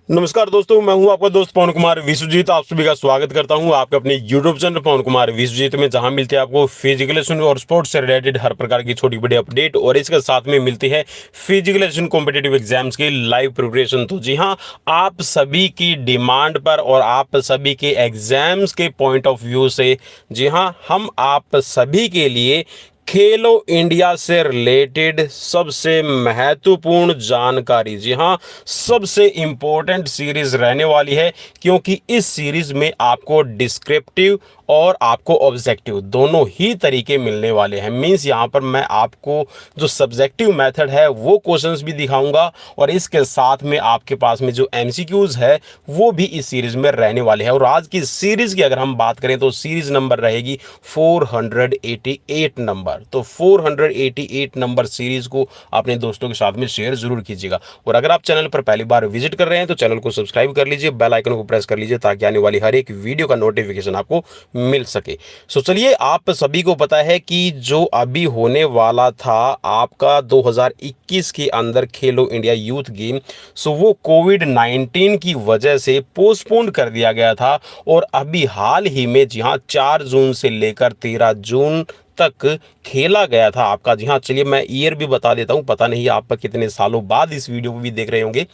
नमस्कार दोस्तों, मैं हूं आपका दोस्त पवन कुमार विश्वजीत। आप सभी का स्वागत करता हूं आपके अपने यूट्यूब चैनल पवन कुमार विश्वजीत में, जहां मिलते हैं आपको फिजिकल एजुकेशन और स्पोर्ट्स से रिलेटेड हर प्रकार की छोटी बड़ी अपडेट, और इसके साथ में मिलती है फिजिकल एजुकेशन कॉम्पिटेटिव एग्जाम्स की लाइव प्रिपरेशन। तो जी हां, आप सभी की डिमांड पर और आप सभी के एग्जाम्स के पॉइंट ऑफ व्यू से जी हां, हम आप सभी के लिए खेलो इंडिया से रिलेटेड सबसे महत्वपूर्ण जानकारी, जी हाँ, सबसे इंपॉर्टेंट सीरीज रहने वाली है, क्योंकि इस सीरीज में आपको डिस्क्रिप्टिव और आपको ऑब्जेक्टिव दोनों ही तरीके मिलने वाले हैं। मींस यहाँ पर मैं आपको जो सब्जेक्टिव मेथड है वो क्वेश्चंस भी दिखाऊंगा, और इसके साथ में आपके पास में जो एमसीक्यूज है वो भी इस सीरीज में रहने वाले हैं। और आज की सीरीज की अगर हम बात करें तो सीरीज नंबर रहेगी 488 नंबर। तो 488 नंबर सीरीज को अपने दोस्तों के साथ में शेयर जरूर कीजिएगा। और अगर आप चैनल पर पहली बार विजिट कर रहे हैं तो चैनल को सब्सक्राइब कर लीजिए, बेल आइकन को प्रेस कर लीजिए, ताकि आने वाली हर एक वीडियो का नोटिफिकेशन आपको मिल सके। सो चलिए, आप सभी को पता है कि जो अभी होने वाला था आपका 2021 के अंदर खेलो इंडिया यूथ गेम, सो वो कोविड-19 की वजह से पोस्टपोन कर दिया गया था। और अभी हाल ही में जी हाँ, 4 जून से लेकर 13 जून तक खेला गया था आपका। जी हाँ, चलिए मैं ईयर भी बता देता हूँ, पता नहीं आप कितने सालों बाद इस वीडियो को भी देख रहे होंगे।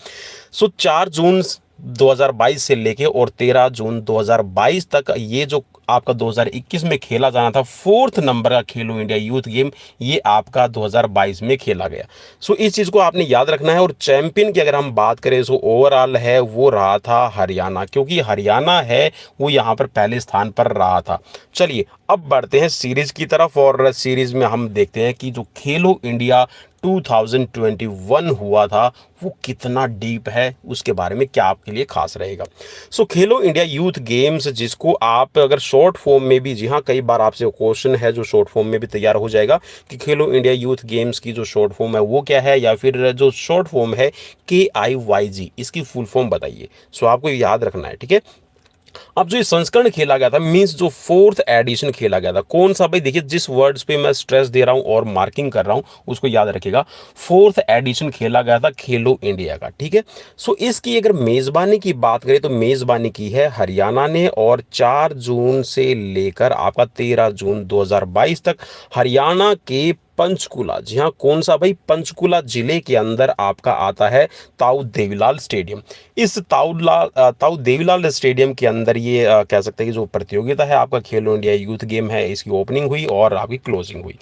सो 4 जून 2022 से लेके और 13 जून 2022 तक ये जो आपका 2021 में खेला जाना था फोर्थ नंबर का खेलो इंडिया यूथ गेम, ये आपका 2022 में खेला गया। सो इस चीज़ को आपने याद रखना है। और चैंपियन की अगर हम बात करें सो ओवरऑल है वो रहा था हरियाणा, क्योंकि हरियाणा है वो यहाँ पर पहले स्थान पर रहा था। चलिए अब बढ़ते हैं सीरीज की तरफ, और सीरीज में हम देखते हैं कि जो खेलो इंडिया 2021 हुआ था वो कितना डीप है, उसके बारे में क्या आपके लिए खास रहेगा। सो खेलो इंडिया यूथ गेम्स, जिसको आप अगर शॉर्ट फॉर्म में भी, जी हाँ, कई बार आपसे क्वेश्चन है जो शॉर्ट फॉर्म में भी तैयार हो जाएगा कि खेलो इंडिया यूथ गेम्स की जो शॉर्ट फॉर्म है वो क्या है, या फिर जो शॉर्ट फॉर्म है KIYG, इसकी फुल फॉर्म बताइए। सो आपको याद रखना है, ठीक है। अब जो ये संस्करण खेला गया था, मींस जो फोर्थ एडिशन खेला गया था, कौन सा भाई, देखिए जिस वर्ड्स पे मैं स्ट्रेस दे रहा हूं और मार्किंग कर रहा हूं उसको याद रखिएगा। फोर्थ एडिशन खेला गया था खेलो इंडिया का, ठीक है। सो इसकी अगर मेजबानी की बात करें तो मेजबानी की है हरियाणा ने, और 4 जून से लेकर आपका 13 जून 2022 तक हरियाणा के पंचकुला, जी हाँ, कौन सा भाई, पंचकुला जिले के अंदर आपका आता है ताऊ देवीलाल स्टेडियम। इस ताऊ देवीलाल स्टेडियम के अंदर ये कह सकते हैं कि जो प्रतियोगिता है आपका खेलो इंडिया यूथ गेम है, इसकी ओपनिंग हुई और आपकी क्लोजिंग हुई।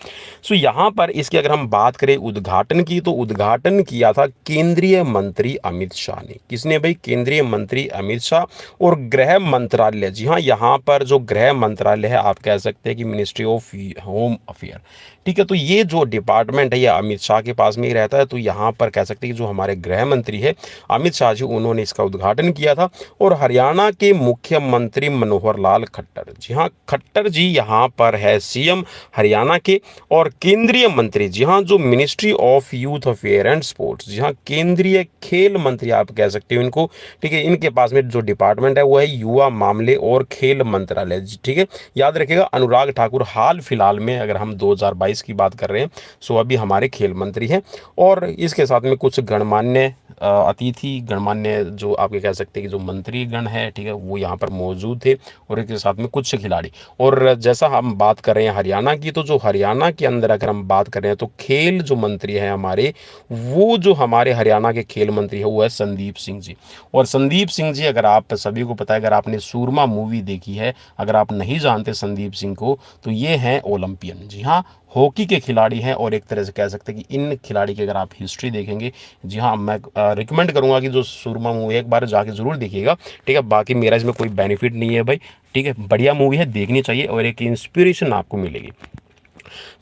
सो यहाँ पर इसकी अगर हम बात करें उद्घाटन की, तो उद्घाटन किया था केंद्रीय मंत्री अमित शाह ने। किसने भाई, केंद्रीय मंत्री अमित शाह। और गृह मंत्रालय, जी हाँ, यहाँ पर जो गृह मंत्रालय है आप कह सकते हैं कि मिनिस्ट्री ऑफ होम अफेयर, ठीक है। तो ये जो डिपार्टमेंट है ये अमित शाह के पास में ही रहता है। तो यहाँ पर कह सकते हैं कि जो हमारे गृह मंत्री है अमित शाह जी, उन्होंने इसका उद्घाटन किया था। और हरियाणा के मुख्यमंत्री मनोहर लाल खट्टर, जी हाँ, खट्टर जी यहाँ पर है सीएम हरियाणा के। और केंद्रीय मंत्री, जी हाँ, जो ministry of youth affair and sports, जी हाँ, केंद्रीय खेल मंत्री आप कह सकते हो इनको, ठीक है। इनके पास में जो डिपार्टमेंट है वो है युवा मामले और खेल मंत्रालय, ठीक है। याद रखिएगा अनुराग ठाकुर हाल फिलहाल में, अगर हम 2022 की बात कर रहे हैं, सो अभी हमारे खेल मंत्री हैं। और इसके साथ में कुछ गणमान्य अतिथि, गणमान्य जो आपके कह सकते हैं कि जो मंत्री गण है, ठीक है, वो यहाँ पर मौजूद थे, और इसके साथ में कुछ खिलाड़ी। और जैसा हम बात कर रहे हैं हरियाणा की, तो जो हरियाणा के अंदर अगर हम बात कर रहे हैं तो खेल जो मंत्री हैं हमारे, वो जो हमारे हरियाणा के खेल मंत्री है वो है संदीप सिंह जी। और संदीप सिंह जी, अगर आप सभी को पता है, अगर आपने सूरमा मूवी देखी है, अगर आप नहीं जानते संदीप सिंह को, तो ये हैं ओलंपियन, जी हाँ, हॉकी के खिलाड़ी हैं। और एक तरह से कह सकते हैं कि इन खिलाड़ी की अगर आप हिस्ट्री देखेंगे, जी हाँ, मैं रिकमेंड करूंगा कि जो सूरमा मूवी एक बार जाके जरूर देखिएगा, ठीक है। बाकी मेरा इसमें कोई बेनिफिट नहीं है भाई, ठीक है, बढ़िया मूवी है, देखनी चाहिए और एक इंस्पिरेशन आपको मिलेगी।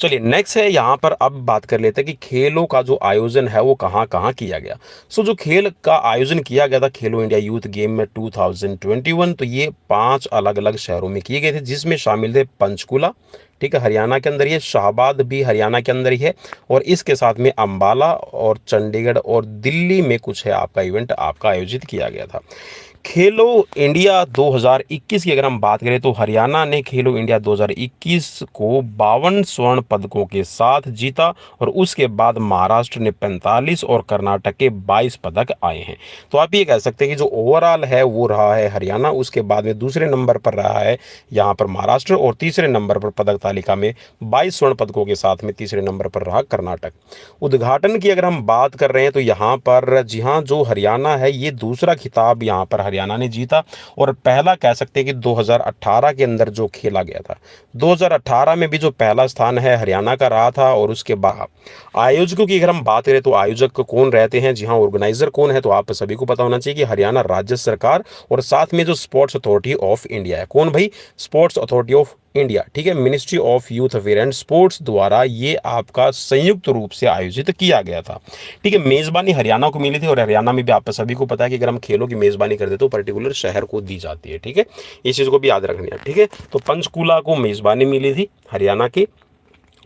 चलिए नेक्स्ट है, यहाँ पर अब बात कर लेते हैं कि खेलों का जो आयोजन है वो कहाँ कहाँ किया गया। सो जो खेल का आयोजन किया गया था खेलो इंडिया यूथ गेम में 2021, तो ये 5 अलग अलग शहरों में किए गए थे, जिसमें शामिल थे पंचकुला, ठीक है, हरियाणा के अंदर, ये शाहबाद भी हरियाणा के अंदर ही है। और इसके साथ में अंबाला और चंडीगढ़ और दिल्ली में कुछ है आपका इवेंट आपका आयोजित किया गया था। खेलो इंडिया 2021 की अगर हम बात करें तो हरियाणा ने खेलो इंडिया 2021 को 52 स्वर्ण पदकों के साथ जीता और उसके बाद महाराष्ट्र ने 45 और कर्नाटक के 22 पदक आए हैं। तो आप ये कह सकते हैं कि जो ओवरऑल है वो रहा है हरियाणा, उसके बाद में दूसरे नंबर पर रहा है यहाँ पर महाराष्ट्र और तीसरे नंबर पर पदक तालिका में 22 स्वर्ण पदकों के साथ में तीसरे नंबर पर रहा कर्नाटक। उद्घाटन की अगर हम बात कर रहे हैं तो यहाँ पर जी हाँ, जो हरियाणा है ये दूसरा खिताब यहाँ पर हरियाणा ने जीता और पहला कह सकते हैं कि 2018 के अंदर जो खेला गया था, 2018 में भी जो पहला स्थान है हरियाणा का रहा था। और उसके बाद आयोजकों की अगर हम बात करें तो आयोजक कौन रहते हैं, जी हाँ, ऑर्गेनाइजर कौन है, तो आप सभी को पता होना चाहिए कि हरियाणा राज्य सरकार और साथ में जो स्पोर्ट्स अथॉरिटी ऑफ इंडिया है। कौन भाई? स्पोर्ट्स अथॉरिटी ऑफ इंडिया, ठीक है, ministry of youth affair and sports द्वारा ये आपका संयुक्त रूप से आयोजित किया गया था। ठीक है, मेजबानी हरियाणा को मिली थी और हरियाणा में भी आप सभी को पता है कि अगर हम खेलों की मेजबानी करते तो पर्टिकुलर शहर को दी जाती है। ठीक है, इस चीज को भी याद रखनी है। ठीक है, तो पंचकूला को मेजबानी मिली थी हरियाणा की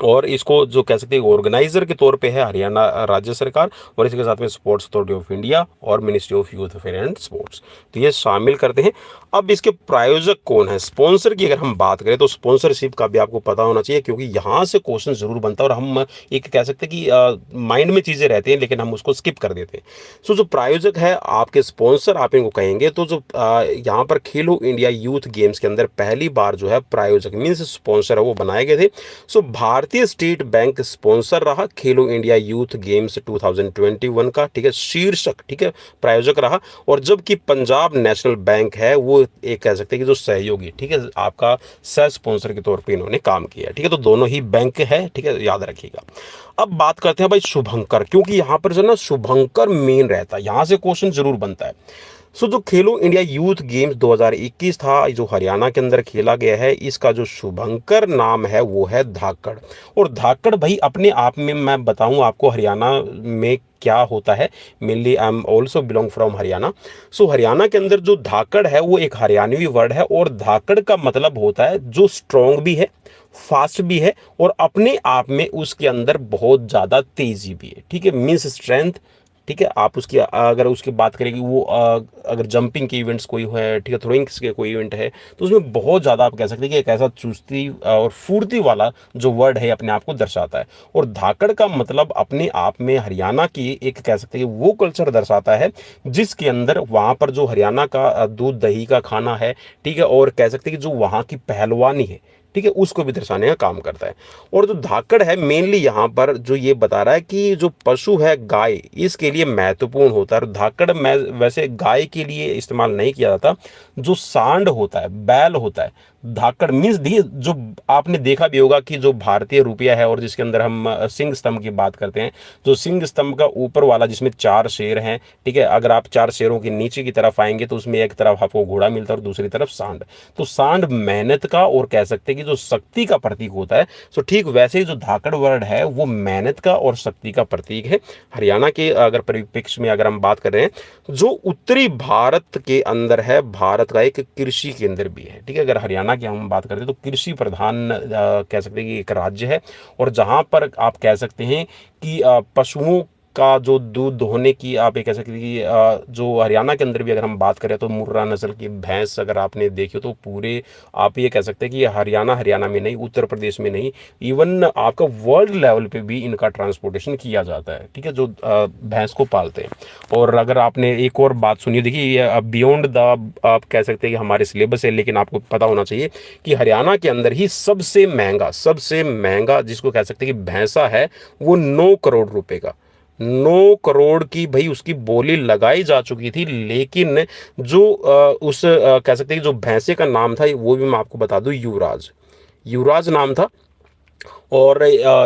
और इसको जो कह सकते हैं ऑर्गेनाइजर के तौर पे है हरियाणा राज्य सरकार और इसके साथ में स्पोर्ट्स अथॉरिटी ऑफ इंडिया और ministry of youth affair and sports, तो ये शामिल करते हैं। अब इसके प्रायोजक कौन है, स्पॉन्सर की अगर हम बात करें तो स्पॉन्सरशिप का भी आपको पता होना चाहिए क्योंकि यहाँ से क्वेश्चन जरूर बनता है और हम एक कह सकते हैं कि माइंड में चीज़ें रहती हैं लेकिन हम उसको स्किप कर देते हैं। सो जो प्रायोजक है आपके स्पॉन्सर आप इनको कहेंगे, तो जो यहाँ पर खेलो इंडिया यूथ गेम्स के अंदर पहली बार जो है प्रायोजक मीन्स स्पॉन्सर है वो बनाए गए थे। सो भारतीय स्टेट बैंक स्पॉन्सर रहा खेलो इंडिया यूथ गेम्स 2021 का, ठीक है, शीर्षक, ठीक है, प्रायोजक रहा। और जबकि पंजाब नेशनल बैंक है वो एक कह सकते हैं कि जो सहयोगी, ठीक है, आपका सह स्पॉन्सर के तौर पे इन्होंने काम किया। ठीक है, तो दोनों ही बैंक है, ठीक है, याद रखिएगा। अब बात करते हैं भाई शुभंकर, क्योंकि यहाँ पर जो ना शुभंकर मेन रहता है, यहाँ से क्वेश्चन जरूर बनता है। सो जो खेलो इंडिया यूथ गेम्स 2021 था जो हरियाणा के अंदर खेला गया है, इसका जो शुभंकर नाम है वो है धाकड़। और धाकड़ भाई अपने आप में मैं बताऊं आपको हरियाणा में क्या होता है, mainly I am also belong from Haryana. So Haryana के अंदर जो धाकड़ है वो एक हरियाणवी वर्ड है और धाकड़ का मतलब होता है जो स्ट्रॉन्ग भी है, फास्ट भी है और अपने आप में उसके अंदर बहुत ज़्यादा तेजी भी है। ठीक है, मीन्स स्ट्रेंथ। ठीक है, आप उसकी अगर उसकी बात करें कि वो अगर जंपिंग के इवेंट्स कोई है, ठीक है, थ्रोइंग्स के कोई इवेंट है, तो उसमें बहुत ज़्यादा आप कह सकते हैं कि एक ऐसा चुस्ती और फुर्ती वाला जो वर्ड है अपने आप को दर्शाता है। और धाकड़ का मतलब अपने आप में हरियाणा की एक कह सकते हैं कि वो कल्चर दर्शाता है जिसके अंदर वहाँ पर जो हरियाणा का दूध दही का खाना है, ठीक है, और कह सकते हैं कि जो वहाँ की पहलवानी है, ठीक है, उसको भी दर्शाने का काम करता है। और जो धाकड़ है मेनली यहाँ पर जो ये बता रहा है कि जो पशु है गाय, इसके लिए महत्वपूर्ण होता है। और धाकड़ में वैसे गाय के लिए इस्तेमाल नहीं किया जाता, जो सांड होता है, बैल होता है, धाकड़ मीन्स दी जो आपने देखा भी होगा कि जो भारतीय रुपया है और जिसके अंदर हम सिंह स्तंभ की बात करते हैं, जो सिंह स्तंभ का ऊपर वाला जिसमें 4 शेर हैं, ठीक है, अगर आप 4 शेरों के नीचे की तरफ आएंगे तो उसमें एक तरफ आपको घोड़ा मिलता है और दूसरी तरफ सांड। तो सांड मेहनत का और कह सकते हैं कि जो शक्ति का प्रतीक होता है। सो ठीक वैसे ही जो धाकड़ वर्ड है वो मेहनत का और शक्ति का प्रतीक है। हरियाणा के अगर परिप्रेक्ष्य में अगर हम बात कर रहे हैं, जो उत्तरी भारत के अंदर है, भारत का एक कृषि केंद्र भी है। ठीक है, अगर हरियाणा की हम बात करते हैं तो कृषि प्रधान कह सकते हैं कि एक राज्य है और जहां पर आप कह सकते हैं कि पशुओं का जो दूध दोहने की आप ये कह सकते हैं कि जो हरियाणा के अंदर भी अगर हम बात करें तो मुर्रा नस्ल की भैंस अगर आपने देखी तो पूरे आप ये कह सकते हैं कि हरियाणा में नहीं, उत्तर प्रदेश में नहीं, इवन आपका वर्ल्ड लेवल पे भी इनका ट्रांसपोर्टेशन किया जाता है। ठीक है, जो भैंस को पालते हैं। और अगर आपने एक और बात सुनी, देखिए बियॉन्ड द आप कह सकते हैं कि हमारे सिलेबस है, लेकिन आपको पता होना चाहिए कि हरियाणा के अंदर ही सबसे महंगा जिसको कह सकते हैं कि भैंसा है वो 9 करोड़ रुपए का, 9 करोड़ की भाई उसकी बोली लगाई जा चुकी थी। लेकिन जो कह सकते हैं कि जो भैंसे का नाम था वो भी मैं आपको बता दूं, युवराज नाम था। और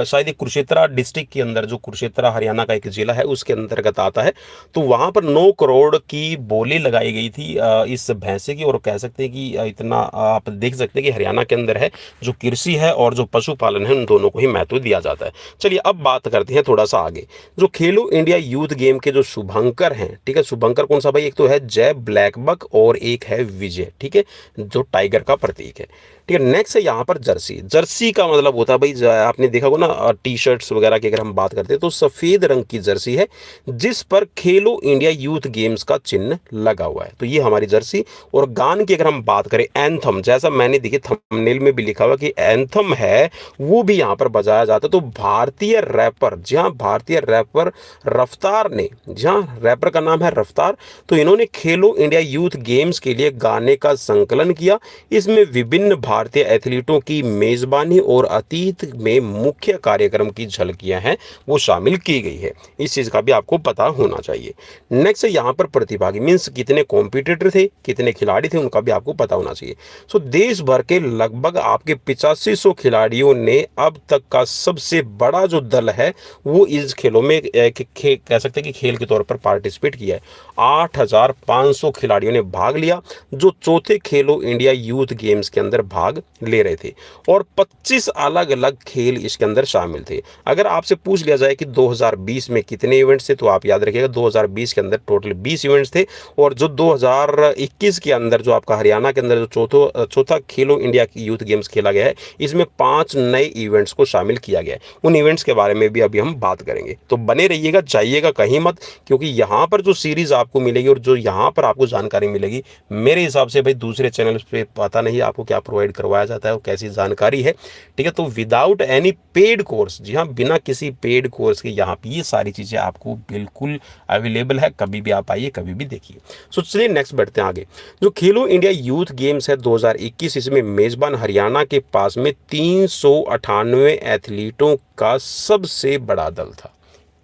शायद ये कुरुक्षेत्र डिस्ट्रिक्ट के अंदर, जो कुरुक्षेत्र हरियाणा का एक जिला है उसके अंतर्गत आता है, तो वहाँ पर 9 करोड़ की बोली लगाई गई थी इस भैंसे की। और कह सकते हैं कि इतना आप देख सकते हैं कि हरियाणा के अंदर है जो कृषि है और जो पशुपालन है उन दोनों को ही महत्व दिया जाता है। चलिए अब बात करते हैं थोड़ा सा आगे, जो खेलो इंडिया यूथ गेम के जो शुभंकर हैं, ठीक है, शुभंकर कौन सा भाई, एक तो है जय ब्लैक बक और एक है विजय, ठीक है, जो टाइगर का प्रतीक है। ठीक है। नेक्स्ट है यहाँ पर जर्सी। जर्सी का मतलब होता है भाई, आपने देखा होगा ना टी शर्ट्स वगैरह की अगर हम बात करते हैं तो सफेद रंग की जर्सी है जिस पर खेलो इंडिया यूथ गेम्स का चिन्ह लगा हुआ है, तो ये हमारी जर्सी। और गान की अगर हम बात करें, एंथम, जैसा मैंने देखिए थंबनेल में भी लिखा हुआ कि एंथम है, वो भी यहाँ पर बजाया जाता है। तो भारतीय रैपर, जी हाँ, भारतीय रैपर रफ्तार ने, जी हाँ, रैपर का नाम है रफ्तार, तो इन्होंने खेलो इंडिया यूथ गेम्स के लिए गाने का संकलन किया। इसमें विभिन्न भारतीय एथलीटों की मेजबानी और अतीत में मुख्य कार्यक्रम की झलकियां हैं वो शामिल की गई है। इस चीज का भी आपको पता होना चाहिए। नेक्स्ट यहाँ पर प्रतिभागी मीन्स कितने कॉम्पिटिटर थे, कितने खिलाड़ी थे, उनका भी आपको पता होना चाहिए। सो देश भर के लगभग आपके 8500 खिलाड़ियों ने अब तक का सबसे बड़ा जो दल है वो इस खेलों में कह सकते हैं कि खेल के तौर पर पार्टिसिपेट किया है। 8500 खिलाड़ियों ने भाग लिया जो चौथे खेलो इंडिया यूथ गेम्स के अंदर भाग ले रहे थे, और 25 अलग अलग खेल इसके अंदर शामिल थे। अगर आपसे पूछ लिया जाए कि 2020 में कितने इवेंट्स थे, तो आप याद रखिएगा 2020 के अंदर टोटल 20 इवेंट्स थे, और जो 2021 के अंदर जो आपका हरियाणा के अंदर जो चौथा खेलो इंडिया की यूथ गेम्स खेला गया है, इसमें 5 नए इवेंट्स को शामिल किया गया है। उन इवेंट्स के बारे में भी अभी हम बात करेंगे, तो बने रहिएगा, जाइएगा कहीं मत, क्योंकि यहाँ पर जो सीरीज आपको मिलेगी और जो यहाँ पर आपको जानकारी मिलेगी, मेरे हिसाब से भाई दूसरे चैनल पे पता नहीं आपको क्या प्रोवाइड करवाया जाता है और कैसी जानकारी है। ठीक है, तो विदाउट एनी पेड कोर्स, जी हाँ, बिना किसी पेड कोर्स के यहाँ पे ये सारी चीज़ें आपको बिल्कुल अवेलेबल है, कभी भी आप आइए, कभी भी देखिए। सो चलिए नेक्स्ट बढ़ते हैं आगे। जो खेलो इंडिया यूथ गेम्स है 2021, इसमें मेजबान हरियाणा के पास में 398 एथलीटों का सबसे बड़ा दल था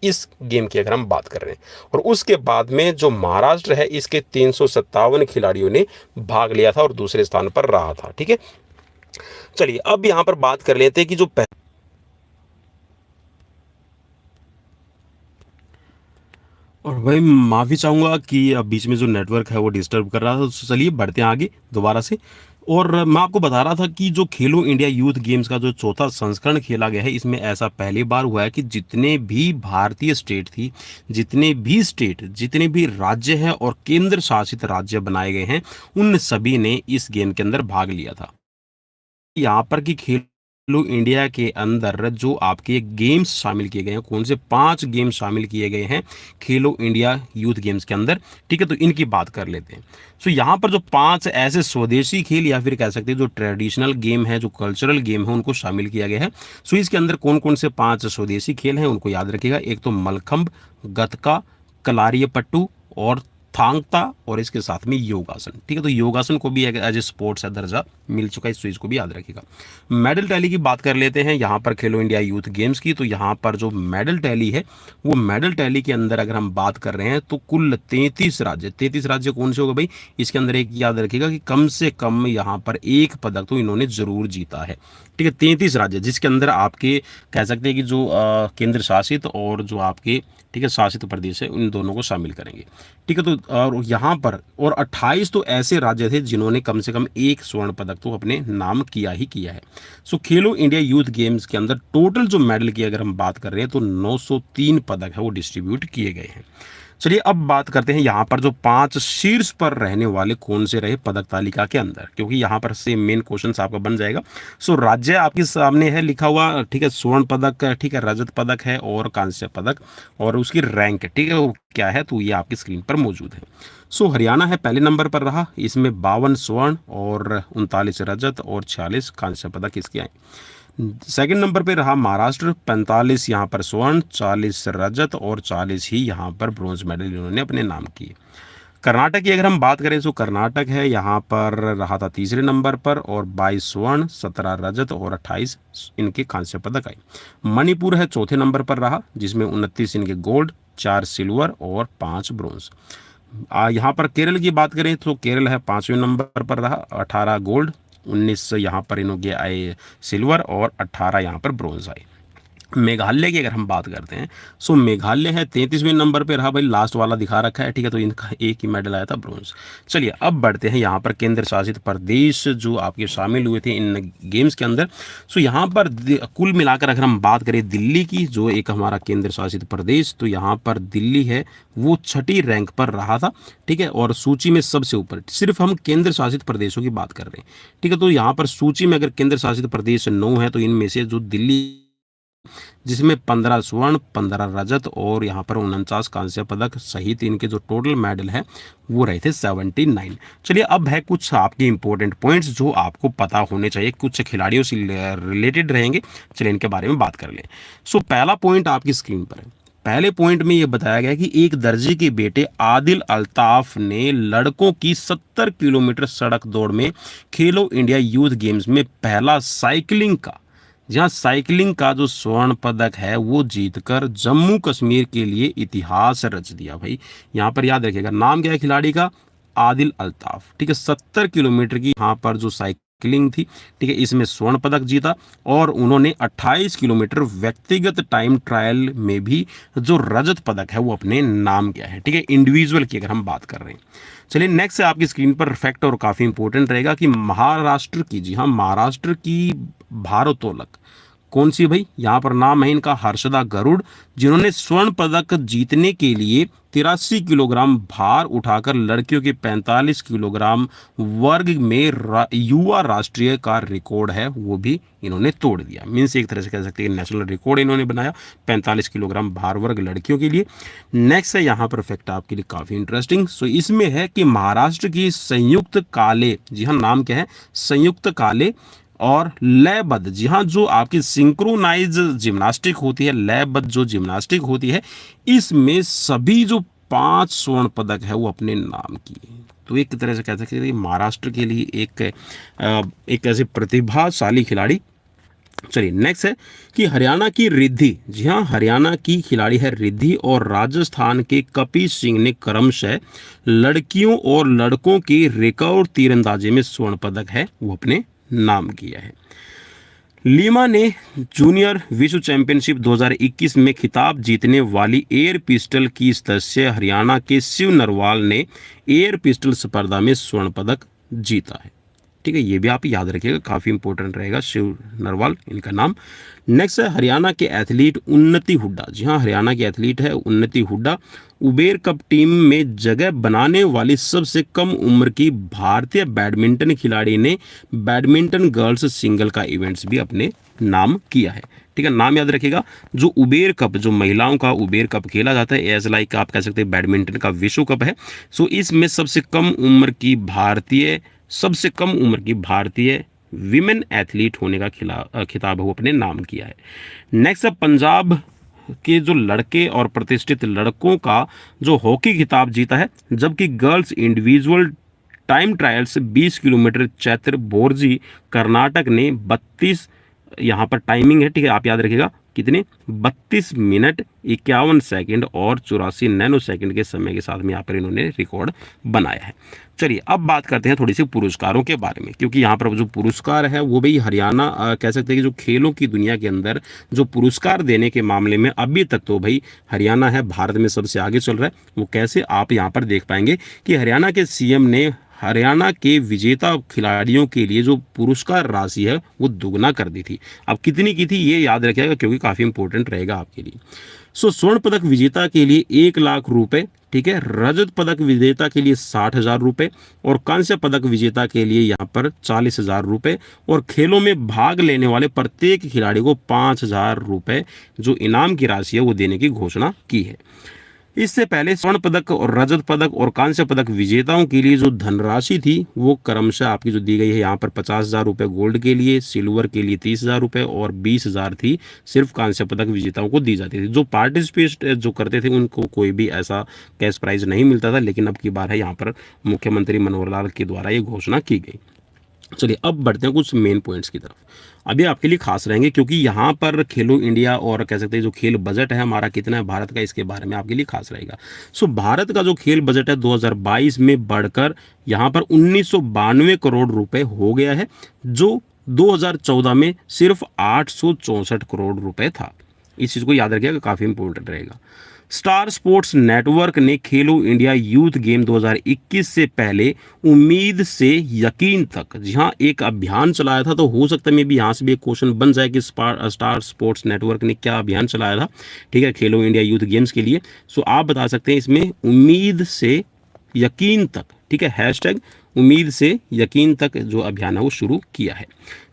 इस गेम की अगर हम बात कर रहे हैं। और उसके बाद में जो महाराष्ट्र है, इसके 357 खिलाड़ियों ने भाग लिया था और दूसरे स्थान पर रहा था। ठीक है, चलिए अब यहां पर बात कर लेते हैं कि जो और भाई माफ़ी चाहूँगा कि अब बीच में जो नेटवर्क है वो डिस्टर्ब कर रहा था, तो चलिए बढ़ते हैं आगे दोबारा से। और मैं आपको बता रहा था कि जो खेलो इंडिया यूथ गेम्स का जो चौथा संस्करण खेला गया है, इसमें ऐसा पहली बार हुआ है कि जितने भी भारतीय स्टेट थी, जितने भी राज्य हैं और केंद्र शासित राज्य बनाए गए हैं, उन सभी ने इस गेम के अंदर भाग लिया था। यहाँ पर कि खेलो इंडिया के अंदर जो आपके गेम्स शामिल किए गए हैं, कौन से 5 गेम शामिल किए गए हैं खेलो इंडिया यूथ गेम्स के अंदर, ठीक है, तो इनकी बात कर लेते हैं। सो यहाँ पर जो 5 ऐसे स्वदेशी खेल या फिर कह सकते हैं जो ट्रेडिशनल गेम है, जो कल्चरल गेम है, उनको शामिल किया गया है। सो इसके अंदर कौन कौन से 5 स्वदेशी खेल हैं उनको याद रखिएगा। एक तो मलखंब, गतका, कलारियपट्टू और थांगता, और इसके साथ में योगासन। ठीक है, तो योगासन को भी एज ए स्पोर्ट्स का दर्जा मिल चुका है, इस चीज को भी याद रखिएगा। मेडल टैली की बात कर लेते हैं यहाँ पर खेलो इंडिया यूथ गेम्स की। तो यहाँ पर जो मेडल टैली है, वो मेडल टैली के अंदर अगर हम बात कर रहे हैं तो कुल 33 राज्य कौन से होगा भाई, इसके अंदर एक याद रखिएगा कि कम से कम यहाँ पर एक पदक तो इन्होंने जरूर जीता है। ठीक है, 33 राज्य, जिसके अंदर आपके कह सकते हैं कि जो केंद्र शासित और जो आपके, ठीक है, शासित प्रदेश है, उन दोनों को शामिल करेंगे। ठीक है, तो और यहाँ पर और 28 तो ऐसे राज्य थे जिन्होंने कम से कम एक स्वर्ण पदक तो अपने नाम किया ही किया है। सो खेलो इंडिया यूथ गेम्स के अंदर टोटल जो मेडल की अगर हम बात कर रहे हैं तो 903 पदक है वो डिस्ट्रीब्यूट किए गए हैं। चलिए अब बात करते हैं यहाँ पर जो 5 शीर्ष पर रहने वाले कौन से रहे पदक तालिका के अंदर, क्योंकि यहाँ पर से मेन क्वेश्चन आपका बन जाएगा। सो राज्य आपके सामने है लिखा हुआ, ठीक है, स्वर्ण पदक, ठीक है, रजत पदक है और कांस्य पदक, और उसकी रैंक, ठीक है, वो क्या है, तो ये आपकी स्क्रीन पर मौजूद है। सो हरियाणा है पहले नंबर पर रहा, इसमें 52 स्वर्ण और 39 रजत और 46 कांस्य पदक इसके आए। सेकंड नंबर पे रहा महाराष्ट्र, 45 यहाँ पर स्वर्ण, 40 रजत और 40 ही यहाँ पर ब्रॉन्ज मेडल इन्होंने अपने नाम किए। कर्नाटक की अगर हम बात करें तो कर्नाटक है यहाँ पर रहा था तीसरे नंबर पर और 22 स्वर्ण, 17 रजत और 28 इनके कांस्य पदक आए। मणिपुर है चौथे नंबर पर रहा, जिसमें 29 इनके गोल्ड, 4 सिल्वर और 5 ब्रॉन्ज। यहाँ पर केरल की बात करें तो केरल है 5वें नंबर पर रहा, 18 गोल्ड, 19 यहाँ पर इन्होंने आए सिल्वर और 18 यहाँ पर ब्रॉन्ज आए। मेघालय की अगर हम बात करते हैं, सो मेघालय है 33वें नंबर पे रहा भाई, लास्ट वाला दिखा रखा है, ठीक है। तो इनका एक ही मेडल आया था, ब्रोंज। चलिए अब बढ़ते हैं यहाँ पर केंद्र शासित प्रदेश जो आपके शामिल हुए थे इन गेम्स के अंदर। सो यहाँ पर कुल मिलाकर अगर हम बात करें दिल्ली की, जो एक हमारा केंद्र शासित प्रदेश, तो यहाँ पर दिल्ली है वो 6ठी रैंक पर रहा था, ठीक है। और सूची में सबसे ऊपर, सिर्फ हम केंद्र शासित प्रदेशों की बात कर रहे हैं, ठीक है। तो यहाँ पर सूची में अगर केंद्र शासित प्रदेश 9 है, तो इनमें से जो दिल्ली, जिसमें 15 स्वर्ण, 15 रजत और यहाँ पर 49 कांस्य पदक सहित इनके जो टोटल मेडल है वो रहे थे 79। चलिए अब है कुछ आपके इंपॉर्टेंट पॉइंट्स जो आपको पता होने चाहिए, कुछ खिलाड़ियों से रिलेटेड रहेंगे। चलिए इनके बारे में बात कर लें। सो पहला पॉइंट आपकी स्क्रीन पर है। पहले पॉइंट में ये बताया गया कि एक दर्जी के बेटे आदिल अल्ताफ ने लड़कों की 70 किलोमीटर सड़क दौड़ में खेलो इंडिया यूथ गेम्स में पहला साइकिलिंग का, जहां साइकिलिंग का जो स्वर्ण पदक है वो जीतकर जम्मू कश्मीर के लिए इतिहास रच दिया भाई। यहाँ पर याद रखिएगा नाम क्या है खिलाड़ी का, आदिल अल्ताफ, ठीक है। 70 किलोमीटर की यहाँ पर जो साइकिलिंग थी, ठीक है, इसमें स्वर्ण पदक जीता और उन्होंने 28 किलोमीटर व्यक्तिगत टाइम ट्रायल में भी जो रजत पदक है वो अपने नाम किया है, ठीक है, इंडिविजुअल की अगर हम बात कर रहे हैं। चलिए नेक्स्ट है आपकी स्क्रीन पर फैक्ट और काफ़ी इंपॉर्टेंट रहेगा कि महाराष्ट्र की, जी हाँ, महाराष्ट्र की भारोत्तोलक कौन सी भाई, यहाँ पर नाम है इनका हर्षदा गरुड़, जिन्होंने स्वर्ण पदक जीतने के लिए 83 किलोग्राम भार उठाकर लड़कियों के 45 किलोग्राम वर्ग में युवा राष्ट्रीय का रिकॉर्ड है वो भी इन्होंने तोड़ दिया। मीन्स एक तरह से कह सकते हैं नेशनल रिकॉर्ड इन्होंने बनाया 45 किलोग्राम भार वर्ग लड़कियों के लिए। नेक्स्ट है यहाँ पर फैक्ट आपके लिए काफ़ी इंटरेस्टिंग। सो इसमें है कि महाराष्ट्र की संयुक्त काले, जी हाँ नाम क्या है, संयुक्त काले और लयबद्ध, जी हाँ, जो आपकी सिंक्रोनाइज जिम्नास्टिक होती है, लयबद्ध जो जिम्नास्टिक होती है, इसमें सभी जो 5 स्वर्ण पदक है वो अपने नाम किए। तो एक तरह से कह सकते हैं महाराष्ट्र के लिए एक ऐसे प्रतिभाशाली खिलाड़ी। चलिए नेक्स्ट है कि हरियाणा की रिद्धि, जी हाँ, हरियाणा की खिलाड़ी है रिद्धि, और राजस्थान के कपिल सिंह ने क्रमशः लड़कियों और लड़कों की रिकर्व तीरंदाजी में स्वर्ण पदक है वो अपने नाम किया है। लीमा ने जूनियर विश्व चैंपियनशिप 2021 में खिताब जीतने वाली एयर पिस्टल की सदस्य हरियाणा के शिव नरवाल ने एयर पिस्टल स्पर्धा में स्वर्ण पदक जीता है, ठीक है। ये भी आप याद रखिएगा, काफ़ी इंपॉर्टेंट रहेगा, शिव नरवाल इनका नाम। नेक्स्ट है हरियाणा के एथलीट उन्नति हुड्डा, जी हाँ, हरियाणा के एथलीट है उन्नति हुड्डा, उबेर कप टीम में जगह बनाने वाली सबसे कम उम्र की भारतीय बैडमिंटन खिलाड़ी ने बैडमिंटन गर्ल्स सिंगल का इवेंट्स भी अपने नाम किया है, ठीक है। नाम याद रखिएगा, जो उबेर कप, जो महिलाओं का उबेर कप खेला जाता है, एज लाइक आप कह सकते हैं बैडमिंटन का विश्व कप है। सो इसमें सबसे कम उम्र की भारतीय विमेन एथलीट होने का खिताब वो अपने नाम किया है। नेक्स्ट है पंजाब के जो लड़के और प्रतिष्ठित लड़कों का जो हॉकी खिताब जीता है, जबकि girls individual time trials 20 kilometre Chaitra Borji Karnataka ने 32, यहाँ पर टाइमिंग है, ठीक है, आप याद रखिएगा कितने, 32 मिनट 51 सेकंड और 84 नैनो सेकंड के समय के साथ में यहाँ पर इन्होंने रिकॉर्ड बनाया है। चलिए अब बात करते हैं थोड़ी सी पुरस्कारों के बारे में, क्योंकि यहाँ पर जो पुरस्कार है वो भी हरियाणा कह सकते हैं कि जो खेलों की दुनिया के अंदर जो पुरस्कार देने के मामले में अभी तक तो भाई हरियाणा है भारत में सबसे आगे चल रहा है। वो कैसे, आप यहाँ पर देख पाएंगे कि हरियाणा के सीएम ने हरियाणा के विजेता खिलाड़ियों के लिए जो पुरस्कार राशि है वो दुगना कर दी थी। अब कितनी की थी ये याद रखिएगा क्योंकि काफ़ी इंपॉर्टेंट रहेगा आपके लिए। सो स्वर्ण पदक विजेता के लिए 1 लाख रुपए, ठीक है, रजत पदक विजेता के लिए 60,000 रुपये और कांस्य पदक विजेता के लिए यहाँ पर 40,000 रुपये, और खेलों में भाग लेने वाले प्रत्येक खिलाड़ी को 5,000 रुपये जो इनाम की राशि है वो देने की घोषणा की है। इससे पहले स्वर्ण पदक और रजत पदक और कांस्य पदक विजेताओं के लिए जो धनराशि थी वो क्रमशः आपकी जो दी गई है यहाँ पर 50,000 रुपये गोल्ड के लिए, सिल्वर के लिए 30,000 रुपये और 20,000 थी सिर्फ कांस्य पदक विजेताओं को दी जाती थी। जो पार्टिसिपेट जो करते थे उनको कोई भी ऐसा कैश प्राइज नहीं मिलता था, लेकिन अब की बार है यहाँ पर मुख्यमंत्री मनोहर लाल के द्वारा ये घोषणा की गई। चलिए अब बढ़ते हैं कुछ मेन पॉइंट्स की तरफ, अभी आपके लिए खास रहेंगे क्योंकि यहाँ पर खेलो इंडिया और कह सकते हैं जो खेल बजट है हमारा कितना है भारत का, इसके बारे में आपके लिए खास रहेगा। सो भारत का जो खेल बजट है 2022 में बढ़कर यहाँ पर 1992 करोड़ रुपए हो गया है, जो 2014 में सिर्फ 864 करोड़ रुपए था। इस चीज़ को याद रखिएगा, काफ़ी इंपॉर्टेंट रहेगा। स्टार स्पोर्ट्स नेटवर्क ने खेलो इंडिया यूथ गेम 2021 से पहले उम्मीद से यकीन तक, जी हाँ, एक अभियान चलाया था। तो हो सकता है मे भी यहाँ से भी एक क्वेश्चन बन जाए कि स्टार स्पोर्ट्स नेटवर्क ने क्या अभियान चलाया था, ठीक है, खेलो इंडिया यूथ गेम्स के लिए। सो आप बता सकते हैं इसमें उम्मीद से यकीन तक, ठीक है, हैशटैग उम्मीद से यकीन तक जो अभियान है वो शुरू किया है।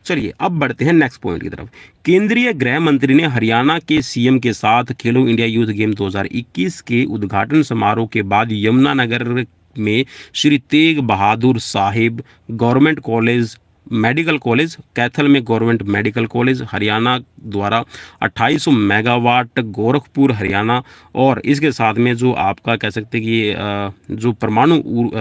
चलिए अब बढ़ते हैं नेक्स्ट पॉइंट की तरफ। केंद्रीय गृह मंत्री ने हरियाणा के सीएम के साथ खेलो इंडिया यूथ गेम 2021 के उद्घाटन समारोह के बाद यमुनानगर में Shri Teg Bahadur Sahib government college medical college, Kaithal में गवर्नमेंट मेडिकल कॉलेज हरियाणा द्वारा 2800 मेगावाट गोरखपुर हरियाणा, और इसके साथ में जो आपका कह सकते हैं कि जो परमाणु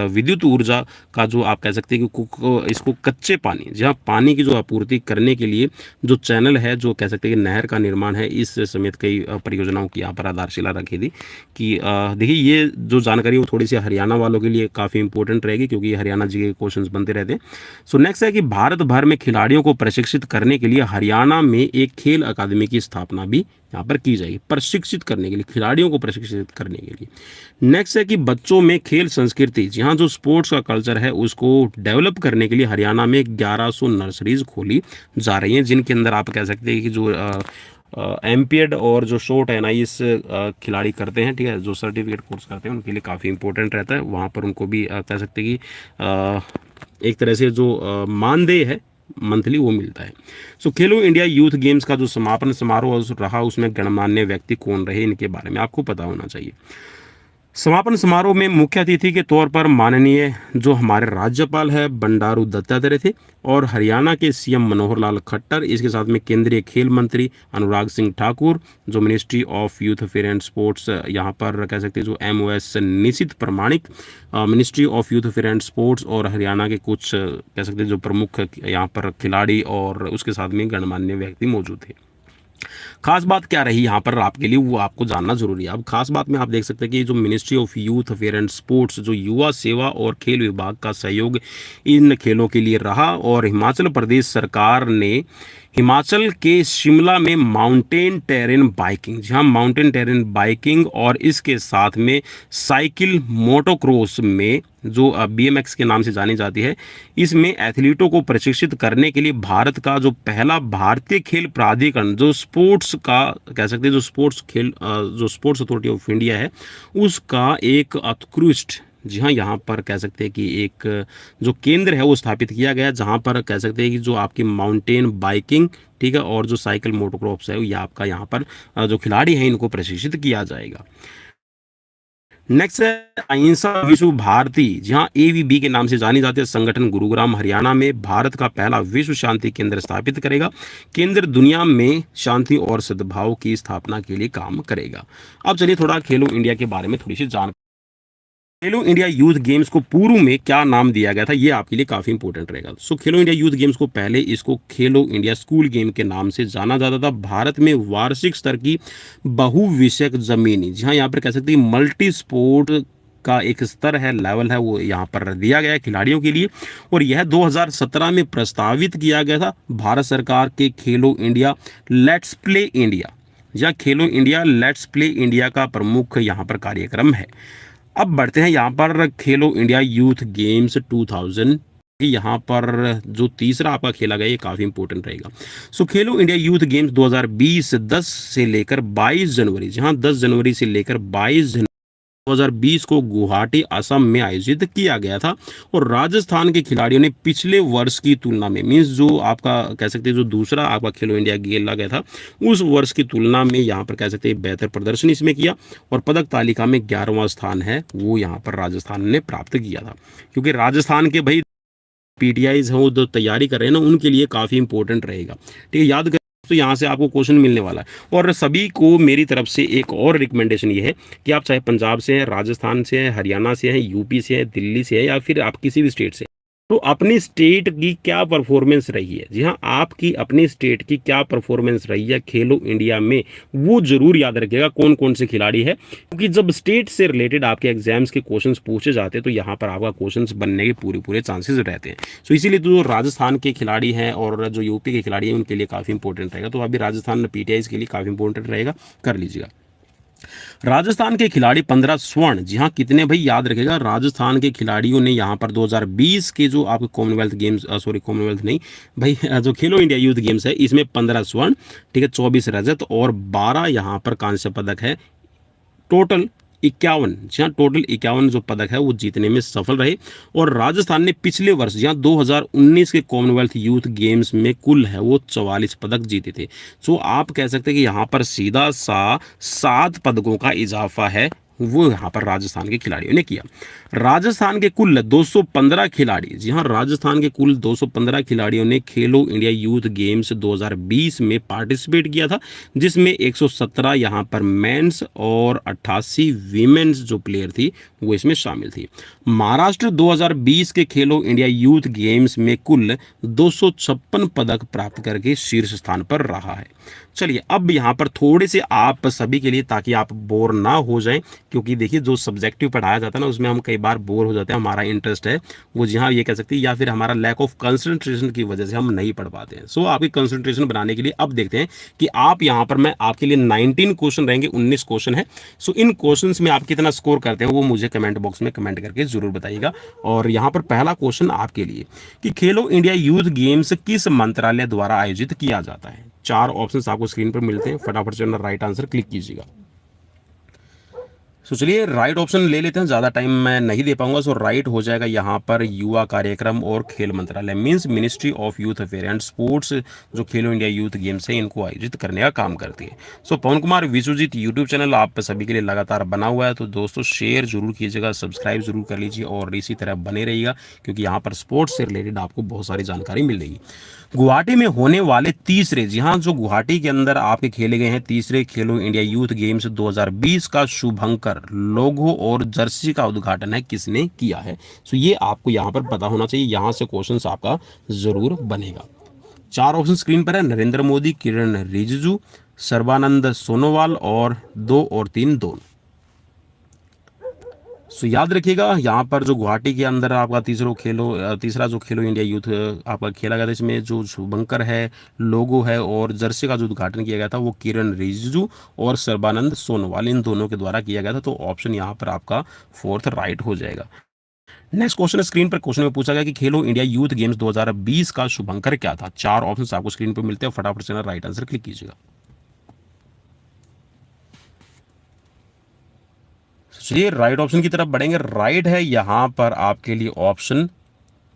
विद्युत ऊर्जा का जो आप कह सकते हैं कि इसको कच्चे पानी, जहाँ पानी की जो आपूर्ति करने के लिए जो चैनल है, जो कह सकते हैं कि नहर का निर्माण है, इस समेत कई परियोजनाओं की यहाँ पर आधारशिला रखी थी। कि देखिए ये जो जानकारी वो थोड़ी सी हरियाणा वालों के लिए काफ़ी इंपॉर्टेंट रहेगी, क्योंकि हरियाणा जी के क्वेश्चन बनते रहते हैं। सो नेक्स्ट है कि भारत भर में खिलाड़ियों को प्रशिक्षित करने के लिए हरियाणा में एक खेल अकादमी की स्थापना भी यहाँ पर की जाएगी, प्रशिक्षित करने के लिए, खिलाड़ियों को प्रशिक्षित करने के लिए। नेक्स्ट है कि बच्चों में खेल संस्कृति, जहाँ जो स्पोर्ट्स का कल्चर है उसको डेवलप करने के लिए हरियाणा में 1100 नर्सरीज खोली जा रही हैं, जिनके अंदर आप कह सकते हैं कि जो एमपीएड और जो शॉर्ट एनआईएस खिलाड़ी करते हैं, ठीक है, जो सर्टिफिकेट कोर्स करते हैं, उनके लिए काफ़ी इंपॉर्टेंट रहता है। वहाँ पर उनको भी कह सकते हैं कि एक तरह से जो मानदेय है मंथली वो मिलता है। सो खेलो इंडिया यूथ गेम्स का जो समापन समारोह रहा उसमें गणमान्य व्यक्ति कौन रहे, इनके बारे में आपको पता होना चाहिए। समापन समारोह में मुख्य अतिथि के तौर पर माननीय जो हमारे राज्यपाल है बंडारू दत्तात्रेय थे, और हरियाणा के सीएम मनोहर लाल खट्टर, इसके साथ में केंद्रीय खेल मंत्री अनुराग सिंह ठाकुर, जो ministry of youth affair and sports यहाँ पर कह सकते हैं जो MOS निशित प्रमाणिक, ministry of youth affair and sports, और हरियाणा के कुछ कह सकते हैं जो प्रमुख यहाँ पर खिलाड़ी और उसके साथ में गणमान्य व्यक्ति मौजूद थे। खास बात क्या रही यहाँ पर आपके लिए, वो आपको जानना जरूरी है। अब खास बात में आप देख सकते हैं कि जो ministry of youth affair and sports, जो युवा सेवा और खेल विभाग का सहयोग इन खेलों के लिए रहा, और हिमाचल प्रदेश सरकार ने हिमाचल के शिमला में माउंटेन टेरेन बाइकिंग, जहाँ माउंटेन टेरेन बाइकिंग और इसके साथ में साइकिल मोटोक्रॉस में जो BMX के नाम से जानी जाती है, इसमें एथलीटों को प्रशिक्षित करने के लिए भारत का जो पहला भारतीय खेल प्राधिकरण, जो स्पोर्ट्स का कह सकते हैं जो स्पोर्ट्स खेल जो स्पोर्ट्स अथॉरिटी ऑफ इंडिया है, उसका एक उत्कृष्ट, जी हाँ, यहाँ पर कह सकते हैं कि एक जो केंद्र है वो स्थापित किया गया, जहाँ पर कह सकते हैं कि जो आपकी माउंटेन बाइकिंग, ठीक है, और जो साइकिल मोटोक्रॉस है, ये आपका यहाँ पर जो खिलाड़ी हैं इनको प्रशिक्षित किया जाएगा। नेक्स्ट है अहिंसा विश्व भारती, जहाँ AVB के नाम से जानी जाती है संगठन गुरुग्राम हरियाणा में भारत का पहला विश्व शांति केंद्र स्थापित करेगा। केंद्र दुनिया में शांति और सद्भाव की स्थापना के लिए काम करेगा। अब चलिए थोड़ा खेलो इंडिया के बारे में थोड़ी सी जानकारी। खेलो इंडिया यूथ गेम्स को पूर्व में क्या नाम दिया गया था, ये आपके लिए काफ़ी इंपॉर्टेंट रहेगा। सो खेलो इंडिया यूथ गेम्स को पहले इसको खेलो इंडिया स्कूल गेम के नाम से जाना जाता था। भारत में वार्षिक स्तर की बहुविषयक जमीनी, जहाँ यहाँ पर कह सकते हैं मल्टी स्पोर्ट का एक स्तर है, लेवल है, वो यहाँ पर दिया गया है खिलाड़ियों के लिए, और यह 2017 में प्रस्तावित किया गया था भारत सरकार के खेलो इंडिया लेट्स प्ले इंडिया, जहाँ खेलो इंडिया लेट्स प्ले इंडिया का प्रमुख यहाँ पर कार्यक्रम है। अब बढ़ते हैं यहाँ पर खेलो इंडिया यूथ गेम्स 2000, यहाँ पर जो तीसरा आपका खेला गया ये काफ़ी इंपॉर्टेंट रहेगा। सो खेलो इंडिया यूथ गेम्स 2020 10 से लेकर 22 जनवरी, जहाँ 10 जनवरी से लेकर 22 जनवरी 2020 को गुवाहाटी असम में आयोजित किया गया था, और राजस्थान के खिलाड़ियों ने पिछले वर्ष की तुलना में, मीन्स जो आपका कह सकते हैं जो दूसरा आपका खेलो इंडिया खेला गया था उस वर्ष की तुलना में यहाँ पर कह सकते हैं बेहतर प्रदर्शन इसमें किया, और पदक तालिका में 11वां स्थान है वो यहाँ पर राजस्थान ने प्राप्त किया था। क्योंकि राजस्थान के भाई PTIs हैं वो जो तैयारी कर रहे हैं ना, उनके लिए काफ़ी इंपॉर्टेंट रहेगा, ठीक है, याद कर। तो यहाँ से आपको क्वेश्चन मिलने वाला है। और सभी को मेरी तरफ से एक और रिकमेंडेशन ये है कि आप चाहे पंजाब से हैं, राजस्थान से हैं, हरियाणा से हैं, UP से हैं, दिल्ली से हैं, या फिर आप किसी भी स्टेट से तो अपनी स्टेट की क्या परफॉर्मेंस रही है, जी हाँ, आपकी अपनी स्टेट की क्या परफॉर्मेंस रही है खेलो इंडिया में, वो जरूर याद रखिएगा कौन कौन से खिलाड़ी है, क्योंकि जब स्टेट से रिलेटेड आपके एग्जाम्स के क्वेश्चंस पूछे जाते हैं तो यहाँ पर आपका क्वेश्चंस बनने के पूरे पूरे चांसेस रहते हैं। सो इसीलिए जो राजस्थान के खिलाड़ी हैं और जो यूपी के खिलाड़ी हैं उनके लिए काफ़ी इंपॉर्टेंट रहेगा, तो अभी राजस्थान पीटीआई के लिए काफ़ी इंपॉर्टेंट रहेगा, कर लीजिएगा। राजस्थान के खिलाड़ी 15 स्वर्ण, जी हाँ, कितने भाई याद रखेगा, राजस्थान के खिलाड़ियों ने यहाँ पर 2020 के जो आपके कॉमनवेल्थ गेम्स, सॉरी कॉमनवेल्थ नहीं भाई, जो खेलो इंडिया यूथ गेम्स है इसमें 15 स्वर्ण, ठीक है, 24 रजत और 12 यहाँ पर कांस्य पदक है, टोटल 51, जहाँ टोटल 51 जो पदक है वो जीतने में सफल रहे। और राजस्थान ने पिछले वर्ष जहाँ 2019 के कॉमनवेल्थ यूथ गेम्स में कुल है वो 44 पदक जीते थे। सो आप कह सकते हैं कि यहाँ पर सीधा सा 7 पदकों का इजाफा है वो यहाँ पर राजस्थान के खिलाड़ियों ने किया। राजस्थान के कुल 215 खिलाड़ी, जी हाँ, राजस्थान के कुल 215 खिलाड़ियों ने खेलो इंडिया यूथ गेम्स 2020 में पार्टिसिपेट किया था, जिसमें 117 यहाँ पर मेंस और 88 वीमेंस जो प्लेयर थी वो इसमें शामिल थी। महाराष्ट्र 2020 के खेलो इंडिया यूथ गेम्स में कुल 256 पदक प्राप्त करके शीर्ष स्थान पर रहा है। चलिए अब यहाँ पर थोड़े से आप सभी के लिए, ताकि आप बोर ना हो जाएं, क्योंकि देखिए जो सब्जेक्टिव पढ़ाया जाता है ना उसमें हम कई बार बोर हो जाते हैं, हमारा इंटरेस्ट है वो, जी हाँ, ये कह सकते हैं, या फिर हमारा लैक ऑफ कंसंट्रेशन की वजह से हम नहीं पढ़ पाते हैं। सो आपकी कंसंट्रेशन बनाने के लिए अब देखते हैं कि आप यहाँ पर, मैं आपके लिए 19 क्वेश्चन रहेंगे, 19 क्वेश्चन है। सो इन क्वेश्चन में आप कितना स्कोर करते हैं वो मुझे कमेंट बॉक्स में कमेंट करके जरूर बताइएगा। और यहाँ पर पहला क्वेश्चन आपके लिए कि खेलो इंडिया यूथ गेम्स किस मंत्रालय द्वारा आयोजित किया जाता है। 4 ऑप्शंस आपको स्क्रीन पर मिलते हैं, फटाफट से राइट आंसर क्लिक कीजिएगा। सो चलिए राइट ऑप्शन ले लेते हैं, ज़्यादा टाइम मैं नहीं दे पाऊंगा। सो राइट हो जाएगा यहाँ पर युवा कार्यक्रम और खेल मंत्रालय, means ministry of youth affair and sports, जो खेलो इंडिया यूथ गेम्स है इनको आयोजित करने का काम करती है। सो पवन कुमार विश्वजीत यूट्यूब चैनल आप सभी के लिए लगातार बना हुआ है, तो दोस्तों शेयर जरूर कीजिएगा, सब्सक्राइब जरूर कर लीजिए और इसी तरह बने रहिएगा, क्योंकि यहाँ पर स्पोर्ट्स से रिलेटेड आपको बहुत सारी जानकारी मिलेगी। गुवाहाटी में होने वाले तीसरे, जी हाँ, जो गुवाहाटी के अंदर आपके खेले गए हैं तीसरे खेलो इंडिया यूथ गेम्स 2020 का शुभंकर लोगो और जर्सी का उद्घाटन है किसने किया है। सो ये आपको यहाँ पर पता होना चाहिए, यहाँ से क्वेश्चन आपका जरूर बनेगा। 4 ऑप्शन स्क्रीन पर है, नरेंद्र मोदी, किरण रिजिजू, सर्बानंद सोनोवाल और 2 और 3 दोनों। सो याद रखिएगा यहाँ पर जो गुवाहाटी के अंदर आपका तीसरा जो खेलो इंडिया यूथ आपका खेला गया था, इसमें जो शुभंकर है, लोगो है और जर्सी का जो उद्घाटन किया गया था वो किरण रिजिजू और सर्बानंद सोनोवाल, इन दोनों के द्वारा किया गया था। तो ऑप्शन यहाँ पर आपका 4th राइट हो जाएगा। नेक्स्ट क्वेश्चन स्क्रीन पर, क्वेश्चन में पूछा गया कि खेलो इंडिया यूथ गेम्स 2020 का शुभंकर क्या था। 4 ऑप्शन आपको स्क्रीन पर मिलते हैं, फटाफट से राइट आंसर क्लिक कीजिएगा। चलिए राइट ऑप्शन की तरफ बढ़ेंगे। राइट है यहाँ पर आपके लिए ऑप्शन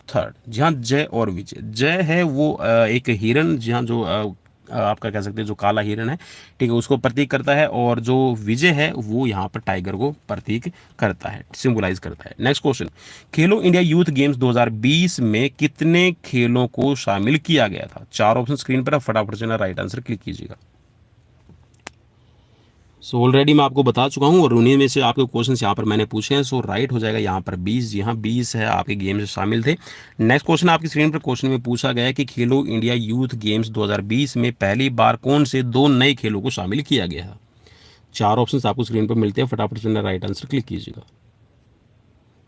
3rd, जहाँ जय और विजय। जय है वो एक हिरन, जहाँ जो आपका कह सकते हैं जो काला हिरन है, ठीक है, उसको प्रतीक करता है, और जो विजय है वो यहाँ पर टाइगर को प्रतीक करता है, सिंबलाइज करता है। नेक्स्ट क्वेश्चन, खेलो इंडिया यूथ गेम्स 2020 में कितने खेलों को शामिल किया गया था। 4 ऑप्शन स्क्रीन पर है, फटाफट से राइट आंसर क्लिक कीजिएगा। सो ऑलरेडी मैं आपको बता चुका हूँ और उन्हीं में से आपके क्वेश्चन यहाँ पर मैंने पूछे हैं। सो राइट हो जाएगा यहाँ पर 20, जी हाँ, 20 है आपके गेम से शामिल थे। नेक्स्ट क्वेश्चन आपकी स्क्रीन पर, क्वेश्चन में पूछा गया है कि खेलो इंडिया यूथ गेम्स 2020 में पहली बार कौन से 2 नए खेलों को शामिल किया गया है। 4 ऑप्शन आपको स्क्रीन पर मिलते हैं, फटाफट से राइट आंसर क्लिक कीजिएगा।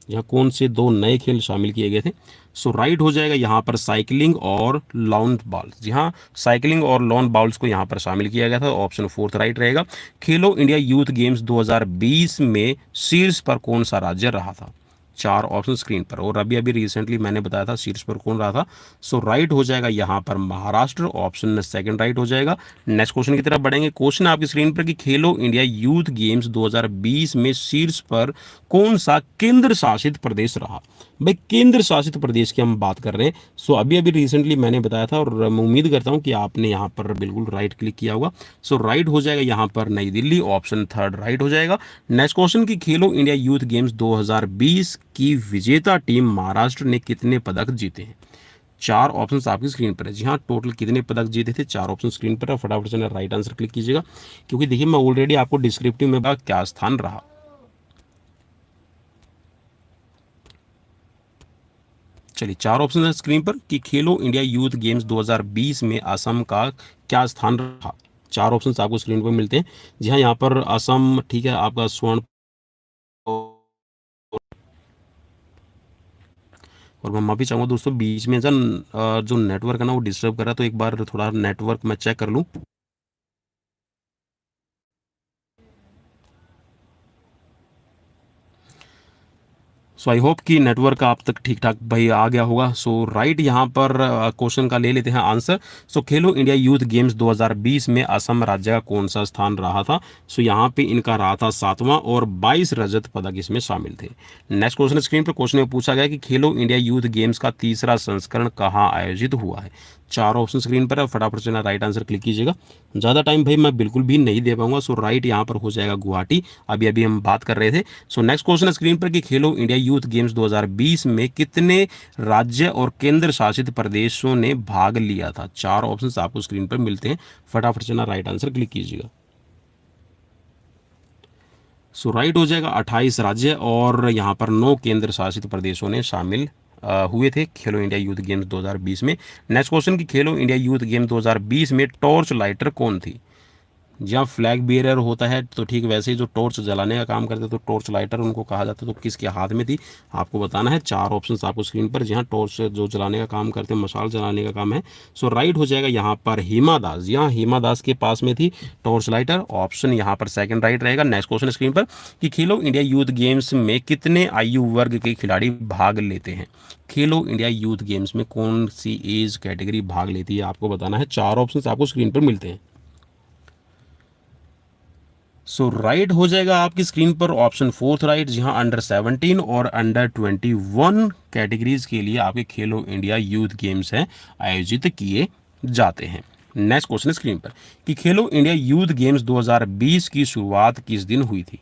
यहाँ कौन से 2 नए खेल शामिल किए गए थे। सो राइट हो जाएगा यहाँ पर साइकिलिंग और लॉन बॉल्स, जी हाँ, साइकिलिंग और लॉन बॉल्स को यहाँ पर शामिल किया गया था, ऑप्शन 4th राइट रहेगा। खेलो इंडिया यूथ गेम्स 2020 में शीर्ष पर कौन सा राज्य रहा था। 4 ऑप्शन स्क्रीन पर, और अभी अभी रिसेंटली मैंने बताया था शीर्ष पर कौन रहा था। सो राइट हो जाएगा यहाँ पर महाराष्ट्र, ऑप्शन 2nd राइट हो जाएगा। नेक्स्ट क्वेश्चन की तरफ बढ़ेंगे। क्वेश्चन आपकी स्क्रीन पर कि खेलो इंडिया यूथ गेम्स 2020 में शीर्ष पर कौन सा केंद्र शासित प्रदेश रहा। भाई केंद्र शासित प्रदेश की हम बात कर रहे हैं। सो अभी अभी रिसेंटली मैंने बताया था, और मैं उम्मीद करता हूं कि आपने यहाँ पर बिल्कुल राइट क्लिक किया होगा। सो राइट हो जाएगा यहाँ पर नई दिल्ली, ऑप्शन 3rd राइट हो जाएगा। नेक्स्ट क्वेश्चन की खेलो इंडिया यूथ गेम्स 2020 की विजेता टीम महाराष्ट्र ने कितने पदक जीते हैं। 4 ऑप्शन आपकी स्क्रीन पर है, जी हाँ, टोटल कितने पदक जीते थे। 4 ऑप्शन स्क्रीन पर है, फटाफट से राइट आंसर क्लिक कीजिएगा, क्योंकि देखिए मैं ऑलरेडी आपको डिस्क्रिप्टिव में क्या स्थान रहा। चलिए 4 ऑप्शन है स्क्रीन पर कि खेलो इंडिया यूथ गेम्स 2020 में असम का क्या स्थान रहा। 4 ऑप्शन आपको स्क्रीन पर मिलते हैं। जी हाँ, यहाँ पर असम, ठीक है, आपका स्वर्ण। और मैं माफ़ी चाहूँगा दोस्तों, बीच में जो नेटवर्क है ना वो डिस्टर्ब कर रहा है, तो एक बार थोड़ा नेटवर्क मैं चेक कर लूँ। सो आई होप कि नेटवर्क आप तक ठीक ठाक भाई आ गया होगा। सो राइट, यहाँ पर क्वेश्चन का ले लेते हैं आंसर। सो खेलो इंडिया यूथ गेम्स 2020 में असम राज्य का कौन सा स्थान रहा था। सो यहाँ पे इनका रहा था 7वां और 22 रजत पदक इसमें शामिल थे। नेक्स्ट क्वेश्चन स्क्रीन पर क्वेश्चन में पूछा गया कि खेलो इंडिया यूथ गेम्स का तीसरा संस्करण कहाँ आयोजित हुआ है। 4 ऑप्शन स्क्रीन पर है, फटाफट से ना राइट आंसर क्लिक कीजिएगा। ज़्यादा टाइम भाई मैं बिल्कुल भी नहीं दे पाऊंगा। सो राइट यहाँ पर हो जाएगा गुवाहाटी, अभी अभी हम बात कर रहे थे। सो नेक्स्ट क्वेश्चन स्क्रीन पर कि खेलो इंडिया यूथ गेम्स 2020 में कितने राज्य और केंद्र शासित प्रदेशों ने भाग लिया था। 4 ऑप्शंस आपको स्क्रीन पर मिलते हैं, फटाफट से ना राइट आंसर क्लिक कीजिएगा। सो राइट हो जाएगा 28 राज्य और यहाँ पर 9 केंद्र शासित प्रदेशों ने शामिल हुए थे खेलो इंडिया यूथ गेम्स 2020 में। नेक्स्ट क्वेश्चन कि खेलो इंडिया यूथ गेम 2020 में टॉर्च लाइटर कौन थी। जहाँ फ्लैग बियरर होता है तो ठीक वैसे ही जो टॉर्च जलाने का काम करते तो टॉर्च लाइटर उनको कहा जाता, तो किसके हाथ में थी आपको बताना है। 4 ऑप्शंस आपको स्क्रीन पर, जहाँ टॉर्च जो जलाने का काम करते हैं, मशाल जलाने का काम है। सो राइट हो जाएगा यहाँ पर हिमा दास, यहाँ हिमा दास के पास में थी टॉर्च लाइटर। ऑप्शन यहाँ पर सेकंड राइट रहेगा। नेक्स्ट क्वेश्चन स्क्रीन पर कि खेलो इंडिया यूथ गेम्स में कितने आयु वर्ग के खिलाड़ी भाग लेते हैं। खेलो इंडिया यूथ गेम्स में कौन सी एज कैटेगरी भाग लेती है आपको बताना है। 4 ऑप्शंस आपको स्क्रीन पर मिलते हैं। सो राइट हो जाएगा आपकी स्क्रीन पर ऑप्शन फोर्थ राइट, जहां अंडर 17 और अंडर 21 कैटेगरीज के लिए आपके खेलो इंडिया यूथ गेम्स हैं आयोजित किए जाते हैं। नेक्स्ट क्वेश्चन स्क्रीन पर कि खेलो इंडिया यूथ गेम्स 2020 की शुरुआत किस दिन हुई थी।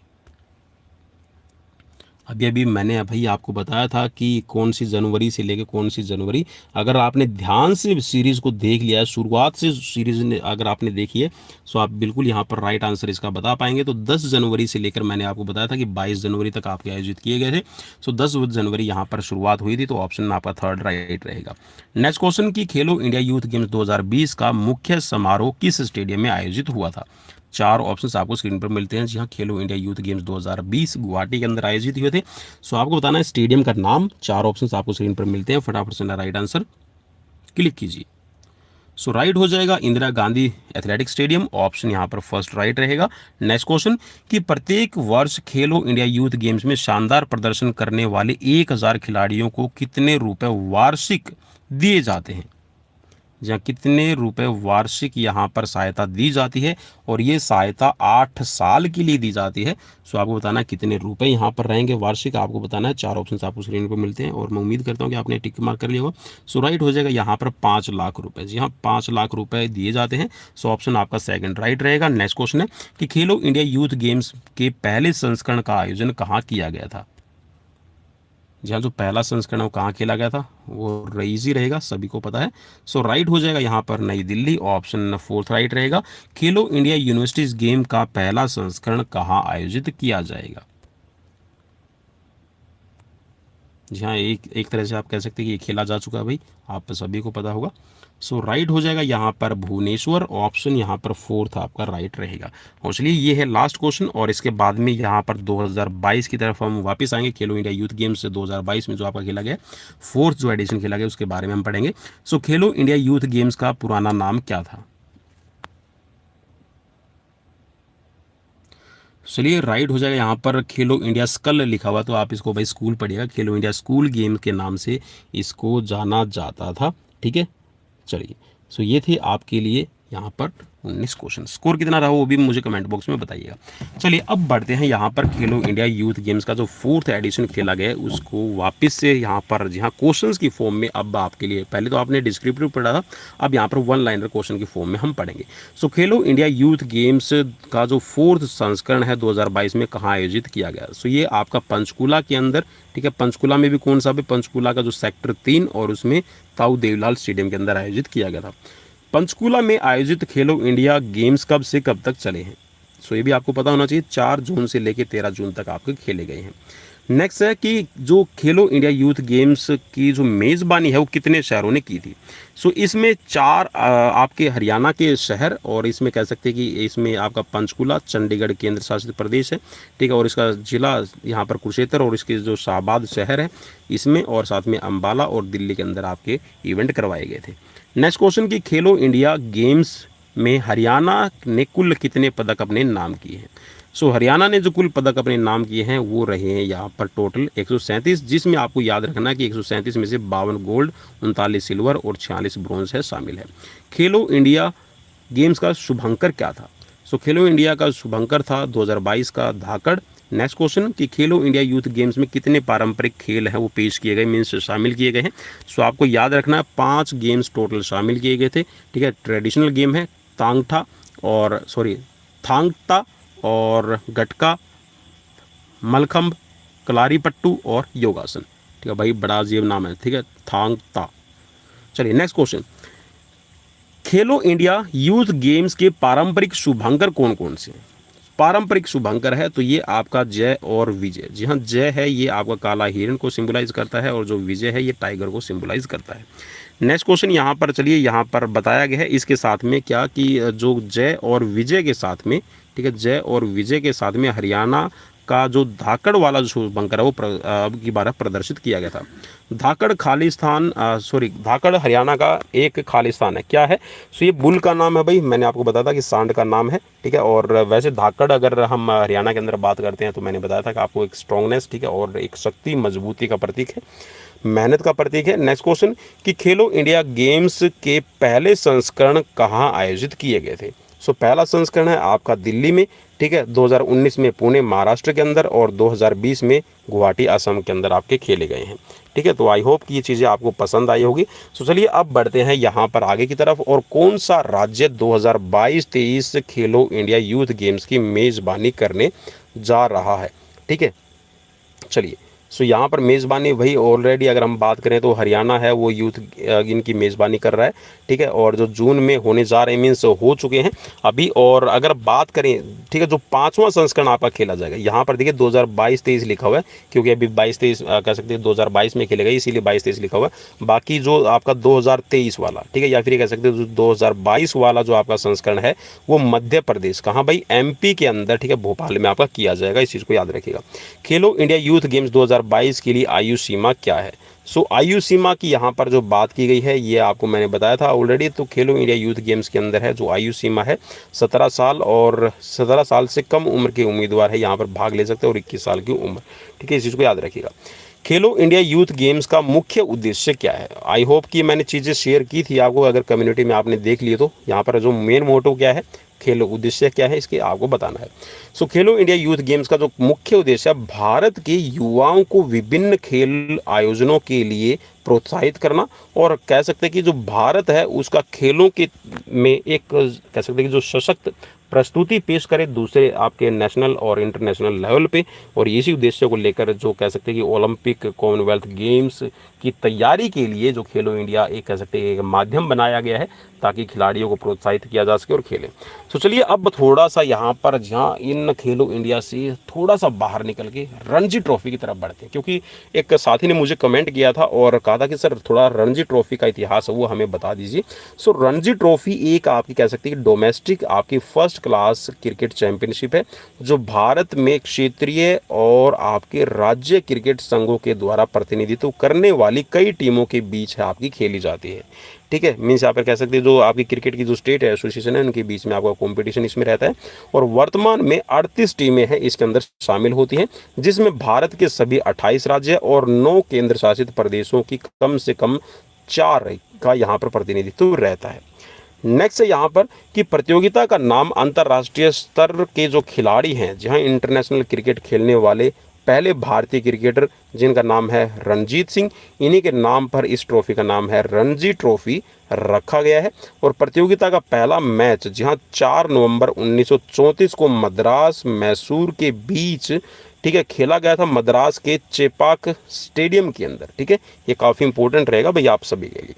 अभी अभी मैंने भाई आपको बताया था कि कौन सी जनवरी से लेकर कौन सी जनवरी। अगर आपने ध्यान से सीरीज़ को देख लिया है, शुरुआत से सीरीज़ ने अगर आपने देखी है, तो आप बिल्कुल यहाँ पर राइट आंसर इसका बता पाएंगे। तो 10 जनवरी से लेकर मैंने आपको बताया था कि 22 जनवरी तक आपके आयोजित किए गए थे। सो 10 जनवरी यहाँ पर शुरुआत हुई थी, तो ऑप्शन आपका थर्ड राइट रहेगा। नेक्स्ट क्वेश्चन की खेलो इंडिया यूथ गेम्स 2020 का मुख्य समारोह किस स्टेडियम में आयोजित हुआ था। 4 ऑप्शंस आपको स्क्रीन पर मिलते हैं, जहां खेलो इंडिया यूथ गेम्स 2020 गुवाहाटी के अंदर आयोजित हुए थे। सो आपको बताना है स्टेडियम का नाम। 4 ऑप्शंस आपको स्क्रीन पर मिलते हैं, फटाफट से राइट आंसर क्लिक कीजिए। सो राइट हो जाएगा Indira Gandhi athletic stadium, option यहाँ पर फर्स्ट राइट रहेगा। नेक्स्ट क्वेश्चन कि प्रत्येक वर्ष खेलो इंडिया यूथ गेम्स में शानदार प्रदर्शन करने वाले 1000 खिलाड़ियों को कितने रुपए वार्षिक दिए जाते हैं। जहाँ कितने रुपए वार्षिक यहाँ पर सहायता दी जाती है, और ये सहायता 8 साल के लिए दी जाती है। सो आपको बताना है कितने रुपए यहाँ पर रहेंगे वार्षिक, आपको बताना है। 4 ऑप्शन आपको स्क्रीन पर मिलते हैं और मैं उम्मीद करता हूँ कि आपने टिक मार्क कर लिया होगा। सो राइट हो जाएगा यहाँ पर 5 लाख रुपए, जी हाँ 5 लाख रुपए दिए जाते हैं। सो ऑप्शन आपका सेकंड राइट रहेगा। नेक्स्ट क्वेश्चन है कि खेलो इंडिया यूथ गेम्स के पहले संस्करण का आयोजन कहाँ किया गया था। जहाँ जो पहला संस्करण वो कहाँ खेला गया था, वो इजी रहेगा, सभी को पता है। सो राइट हो जाएगा यहाँ पर नई दिल्ली, ऑप्शन फोर्थ राइट रहेगा। खेलो इंडिया यूनिवर्सिटीज गेम का पहला संस्करण कहाँ आयोजित किया जाएगा। जी हाँ, एक तरह से आप कह सकते हैं कि ये खेला जा चुका है भाई, आप सभी को पता होगा। सो राइट हो जाएगा यहाँ पर भुवनेश्वर, ऑप्शन यहाँ पर फोर्थ आपका राइट रहेगा। और चलिए ये है लास्ट क्वेश्चन, और इसके बाद में यहाँ पर 2022 की तरफ हम वापस आएंगे। खेलो इंडिया यूथ गेम्स 2022 में जो आपका खेला गया, फोर्थ जो एडिशन खेला गया, उसके बारे में हम पढ़ेंगे। सो खेलो इंडिया यूथ गेम्स का पुराना नाम क्या था। चलिए राइट हो जाएगा यहाँ पर खेलो इंडिया स्कल लिखा हुआ, तो आप इसको भाई स्कूल पढ़िएगा। खेलो इंडिया स्कूल गेम के नाम से इसको जाना जाता था, ठीक है। चलिए, सो ये थे आपके लिए यहाँ पर 19 क्वेश्चन। स्कोर कितना रहा वो भी मुझे कमेंट बॉक्स में बताइएगा। चलिए अब बढ़ते हैं यहाँ पर खेलो इंडिया यूथ गेम्स का जो फोर्थ एडिशन खेला गया है उसको वापस से यहाँ पर, जहाँ क्वेश्चंस की फॉर्म में अब आपके लिए, पहले तो आपने डिस्क्रिप्टिव पढ़ा था, अब यहाँ पर वन लाइनर क्वेश्चन की फॉर्म में हम पढ़ेंगे। सो खेलो इंडिया यूथ गेम्स का जो फोर्थ संस्करण है 2022 में कहाँ आयोजित किया गया। सो ये आपका पंचकूला के अंदर, ठीक है। पंचकूला में भी कौन सा भी, पंचकूला का जो सेक्टर 3 और उसमें ताऊ देवलाल स्टेडियम के अंदर आयोजित किया गया था। पंचकूला में आयोजित खेलो इंडिया गेम्स कब से कब तक चले हैं। सो ये भी आपको पता होना चाहिए, 4 जून से लेकर 13 जून तक आपके खेले गए हैं। नेक्स्ट है कि जो खेलो इंडिया यूथ गेम्स की जो मेज़बानी है वो कितने शहरों ने की थी। सो इसमें चार आपके हरियाणा के शहर, और इसमें कह सकते हैं कि इसमें आपका पंचकुला चंडीगढ़ केंद्र शासित प्रदेश है, ठीक है, और इसका जिला यहाँ पर कुरुक्षेत्र, और इसके जो शाहबाद शहर है इसमें, और साथ में अम्बाला और दिल्ली के अंदर आपके इवेंट करवाए गए थे। नेक्स्ट क्वेश्चन कि खेलो इंडिया गेम्स में हरियाणा ने कुल कितने पदक अपने नाम किए हैं। सो हरियाणा ने जो कुल पदक अपने नाम किए हैं वो रहे हैं यहाँ पर टोटल 137, जिसमें आपको याद रखना है कि 137 में से 52 गोल्ड, 39 सिल्वर और 46 ब्रॉन्ज है शामिल है। खेलो इंडिया गेम्स का शुभंकर क्या था। सो खेलो इंडिया का शुभंकर था 2022 का धाकड़। नेक्स्ट क्वेश्चन कि खेलो इंडिया यूथ गेम्स में कितने पारंपरिक खेल हैं वो पेश किए गए, मीन्स शामिल किए गए हैं। सो आपको याद रखना है 5 गेम्स टोटल शामिल किए गए थे, ठीक है। ट्रेडिशनल गेम है थांगता और गटका, मलखंब, कलारीपट्टू और योगासन, ठीक है भाई, बड़ा अजीब नाम है, ठीक है, थांगता। चलिए नेक्स्ट क्वेश्चन, खेलो इंडिया यूथ गेम्स के पारंपरिक शुभंकर कौन कौन से हैं। पारंपरिक शुभंकर है तो ये आपका जय और विजय। जी हाँ, जय है ये आपका काला हिरण को सिंबलाइज करता है, और जो विजय है ये टाइगर को सिंबलाइज करता है। नेक्स्ट क्वेश्चन यहाँ पर, चलिए यहाँ पर बताया गया है इसके साथ में क्या कि जो जय और विजय के साथ में, ठीक है, जय और विजय के साथ में हरियाणा का जो धाकड़ वाला जो बंकर है वो अब की बार प्रदर्शित किया गया था। धाकड़ धाकड़ हरियाणा का एक खालिस्तान है, क्या है। सो ये बुल का नाम है भाई, मैंने आपको बताया था कि सांड का नाम है, ठीक है। और वैसे धाकड़ अगर हम हरियाणा के अंदर बात करते हैं तो मैंने बताया था कि आपको एक स्ट्रॉन्गनेस, ठीक है, और एक शक्ति मजबूती का प्रतीक है, मेहनत का प्रतीक है। नेक्स्ट क्वेश्चन कि खेलो इंडिया गेम्स के पहले संस्करण कहाँ आयोजित किए गए थे। सो पहला संस्करण है आपका दिल्ली में, ठीक है, 2019 में पुणे महाराष्ट्र के अंदर, और 2020 में गुवाहाटी असम के अंदर आपके खेले गए हैं, ठीक है। तो आई होप कि ये चीज़ें आपको पसंद आई होगी। सो चलिए अब बढ़ते हैं यहाँ पर आगे की तरफ, और कौन सा राज्य 2022-23 खेलो इंडिया यूथ गेम्स की मेज़बानी करने जा रहा है, ठीक है। चलिए, सो यहाँ पर मेज़बानी वही ऑलरेडी अगर हम बात करें तो हरियाणा है वो यूथ इनकी मेज़बानी कर रहा है, ठीक है, और जो जून में होने जा रहे हैं मीन्स हो चुके हैं अभी। और अगर बात करें, ठीक है, जो 5वां संस्करण आपका खेला जाएगा, यहाँ पर देखिए 2022-23 लिखा हुआ है, क्योंकि अभी 22-23 कह सकते हैं 2022 में खेले गए, इसीलिए 22-23 लिखा हुआ है। बाकी जो आपका 2023 वाला, ठीक है, या फिर कह सकते हैं जो 2022 वाला जो आपका संस्करण है वो मध्य प्रदेश, कहाँ भाई, MP के अंदर, ठीक है, भोपाल में आपका किया जाएगा, इस चीज़ को याद रखिएगा। खेलो इंडिया यूथ गेम्स 2022 के लिए आयु सीमा क्या है। सो आयु सीमा की यहाँ पर जो बात की गई है ये आपको मैंने बताया था ऑलरेडी। तो खेलो इंडिया यूथ गेम्स के अंदर है जो आयु सीमा है 17 साल, और 17 साल से कम उम्र के उम्मीदवार है यहाँ पर भाग ले सकते हैं, और 21 साल की उम्र, ठीक है, इस चीज़ को याद रखिएगा। खेलो इंडिया यूथ गेम्स का मुख्य उद्देश्य क्या है। आई होप कि मैंने चीज़ें शेयर की थी आपको, अगर कम्युनिटी में आपने देख लिए तो यहाँ पर जो मेन मोटो क्या है, खेलो उद्देश्य क्या है, इसके आपको बताना है। सो खेलो इंडिया यूथ गेम्स का जो मुख्य उद्देश्य है भारत के युवाओं को विभिन्न खेल आयोजनों के लिए प्रोत्साहित करना, और कह सकते हैं कि जो भारत है उसका खेलों के में एक कह सकते हैं कि जो सशक्त प्रस्तुति पेश करे दूसरे आपके नेशनल और इंटरनेशनल लेवल पे, और इसी उद्देश्य को लेकर जो कह सकते हैं कि ओलंपिक कॉमनवेल्थ गेम्स की तैयारी के लिए जो खेलो इंडिया एक कह सकते हैं एक माध्यम बनाया गया है ताकि खिलाड़ियों को प्रोत्साहित किया जा सके और खेलें। तो चलिए अब थोड़ा सा यहाँ पर जहाँ इन खेलो इंडिया से थोड़ा सा बाहर निकल के रणजी ट्रॉफी की तरफ बढ़ते हैं, क्योंकि एक साथी ने मुझे कमेंट किया था और कहा था कि सर थोड़ा रणजी ट्रॉफी का इतिहास है वो हमें बता दीजिए। सो रणजी ट्रॉफी एक आपकी कह सकते हैं कि डोमेस्टिक आपकी फर्स्ट क्लास क्रिकेट चैंपियनशिप है जो भारत में क्षेत्रीय और आपके राज्य क्रिकेट संघों के द्वारा प्रतिनिधित्व करने वाली कई टीमों के बीच है आपकी खेली जाती है, ठीक है। मीन्स यहाँ पर कह सकते हैं जो आपकी क्रिकेट की जो स्टेट है एसोसिएशन है उनके बीच में आपका कंपटीशन इसमें रहता है, और वर्तमान में 38 टीमें हैं इसके अंदर शामिल होती हैं, जिसमें भारत के सभी 28 राज्य और 9 केंद्र शासित प्रदेशों की कम से कम 4 का यहाँ पर प्रतिनिधित्व रहता है। नेक्स्ट है यहाँ पर कि प्रतियोगिता का नाम अंतर्राष्ट्रीय स्तर के जो खिलाड़ी हैं जहाँ इंटरनेशनल क्रिकेट खेलने वाले पहले भारतीय क्रिकेटर जिनका नाम है रणजीत सिंह, इन्हीं के नाम पर इस ट्रॉफी का नाम है रणजी ट्रॉफी रखा गया है। और प्रतियोगिता का पहला मैच जहां 4 नवंबर 1934 को मद्रास मैसूर के बीच, ठीक है, खेला गया था मद्रास के चेपाक स्टेडियम के अंदर, ठीक है, ये काफ़ी इंपॉर्टेंट रहेगा भाई आप सभी के लिए।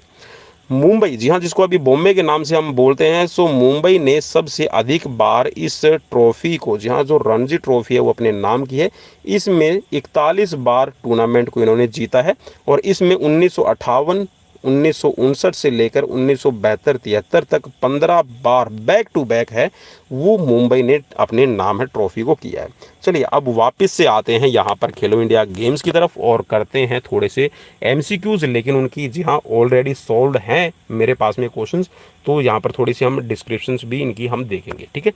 मुंबई, जी हाँ, जिसको अभी बॉम्बे के नाम से हम बोलते हैं, सो मुंबई ने सबसे अधिक बार इस ट्रॉफी को, जी हाँ, जो रणजी ट्रॉफी है वो अपने नाम की है, इसमें 41 बार टूर्नामेंट को इन्होंने जीता है। और इसमें 1958, 1959 से लेकर 1972-73 तक 15 बार बैक टू बैक है वो मुंबई ने अपने नाम है ट्रॉफी को किया है। चलिए अब वापस से आते हैं यहाँ पर खेलो इंडिया गेम्स की तरफ और करते हैं थोड़े से एमसीक्यूज, लेकिन उनकी, जी हाँ, ऑलरेडी सॉल्व्ड हैं मेरे पास में क्वेश्चंस, तो यहाँ पर थोड़ी सी हम डिस्क्रिप्शंस भी इनकी हम देखेंगे, ठीक है।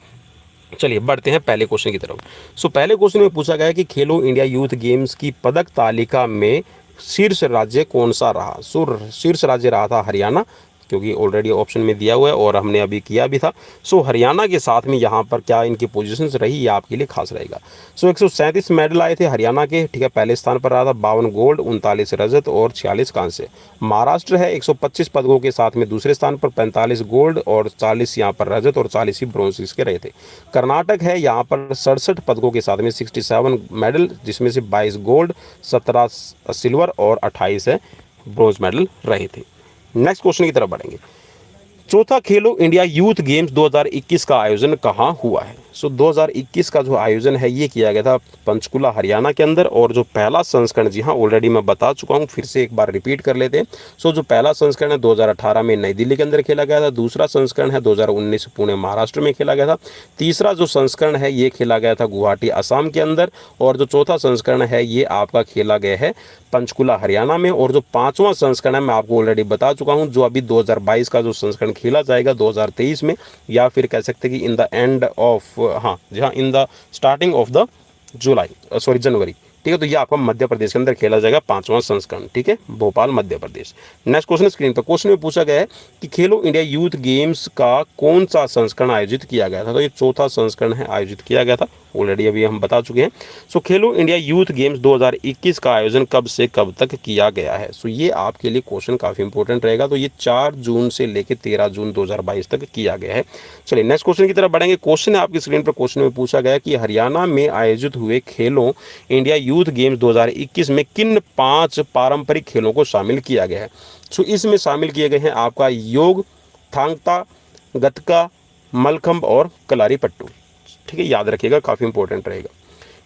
चलिए बढ़ते हैं पहले क्वेश्चन की तरफ। सो पहले क्वेश्चन में पूछा गया है कि खेलो इंडिया यूथ गेम्स की पदक तालिका में शीर्ष राज्य कौन सा रहा। सो शीर्ष राज्य रहा था हरियाणा, क्योंकि ऑलरेडी ऑप्शन में दिया हुआ है और हमने अभी किया भी था। सो हरियाणा के साथ में यहाँ पर क्या इनकी पोजीशंस रही, ये आपके लिए खास रहेगा। सो 137 मेडल आए थे हरियाणा के, ठीक है, पहले स्थान पर रहा था, 52 गोल्ड, 39 रजत और 46 कांस्य। महाराष्ट्र है 125 पदकों के साथ में दूसरे स्थान पर, 45 गोल्ड और 40 यहाँ पर रजत और 40 ही ब्रॉन्ज इसके रहे थे। कर्नाटक है यहाँ पर 67 पदकों के साथ में 67 मेडल, जिसमें से 22 गोल्ड, 17 सिल्वर और 28 है ब्रॉन्ज मेडल रहे थे। नेक्स्ट क्वेश्चन की तरफ बढ़ेंगे। चौथा खेलो इंडिया यूथ गेम्स 2021 का आयोजन कहाँ हुआ है। सो 2021 का जो आयोजन है ये किया गया था पंचकुला हरियाणा के अंदर, और जो पहला संस्करण, जी हाँ, ऑलरेडी मैं बता चुका हूँ, फिर से एक बार रिपीट कर लेते हैं। सो जो पहला संस्करण है 2018 में नई दिल्ली के अंदर खेला गया था, दूसरा संस्करण है 2019 पुणे महाराष्ट्र में खेला गया था, तीसरा जो संस्करण है ये खेला गया था गुवाहाटी असम के अंदर, और जो चौथा संस्करण है ये आपका खेला गया है पंचकुला हरियाणा में, और जो पांचवा संस्करण है मैं आपको ऑलरेडी बता चुका हूँ, जो अभी 2022 का जो संस्करण खेला जाएगा 2023 में, या फिर कह सकते हैं कि इन द एंड ऑफ, हाँ जी हाँ, in the starting of the January, ठीक है। तो ये आपका मध्य प्रदेश के अंदर खेला जाएगा पांचवां संस्करण, ठीक है, Bhopal Madhya Pradesh. Next question screen पर, क्वेश्चन में पूछा गया है कि खेलो इंडिया यूथ गेम्स का कौन सा संस्करण आयोजित किया गया था। तो ये चौथा संस्करण है, आयोजित किया गया था, ऑलरेडी अभी हम बता चुके हैं। सो खेलो इंडिया यूथ गेम्स 2021 का आयोजन कब से कब तक किया गया है। सो ये आपके लिए क्वेश्चन काफी इंपॉर्टेंट रहेगा। तो ये 4 जून से लेकर 13 जून 2022 तक किया गया है। चलिए नेक्स्ट क्वेश्चन की तरफ बढ़ेंगे। क्वेश्चन है आपकी स्क्रीन पर, क्वेश्चन में पूछा गया कि हरियाणा में आयोजित हुए खेलो इंडिया यूथ गेम्स 2021 में किन 5 पारंपरिक खेलों को शामिल किया गया है। सो इसमें शामिल किए गए हैं आपका योग, थांगता, गतका, मलखंब और कलारी पट्टू, ठीक है, याद रखिएगा, काफी इंपॉर्टेंट रहेगा।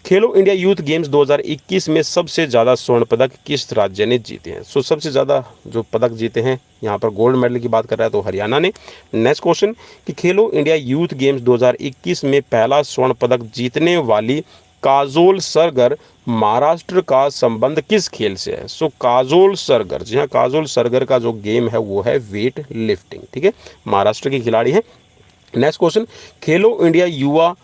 खेलो इंडिया यूथ गेम्स 2021 में सबसे ज़्यादा स्वर्ण पदक किस राज्य ने जीते हैं। सो सबसे ज़्यादा जो पदक जीते हैं, यहाँ पर गोल्ड मेडल की बात कर रहा है तो हरियाणा ने। नेक्स्ट क्वेश्चन कि खेलो इंडिया यूथ गेम्स 2021 में पहला स्वर्ण पदक जीतने वाली काजोल सरगर महाराष्ट्र का संबंध किस खेल से है। सो काजोल सरगर, जी हाँ, काजोल सरगर का जो गेम है वो है वेट लिफ्टिंग, ठीक है, महाराष्ट्र की खिलाड़ी है। नेक्स्ट क्वेश्चन, खेलो इंडिया युवा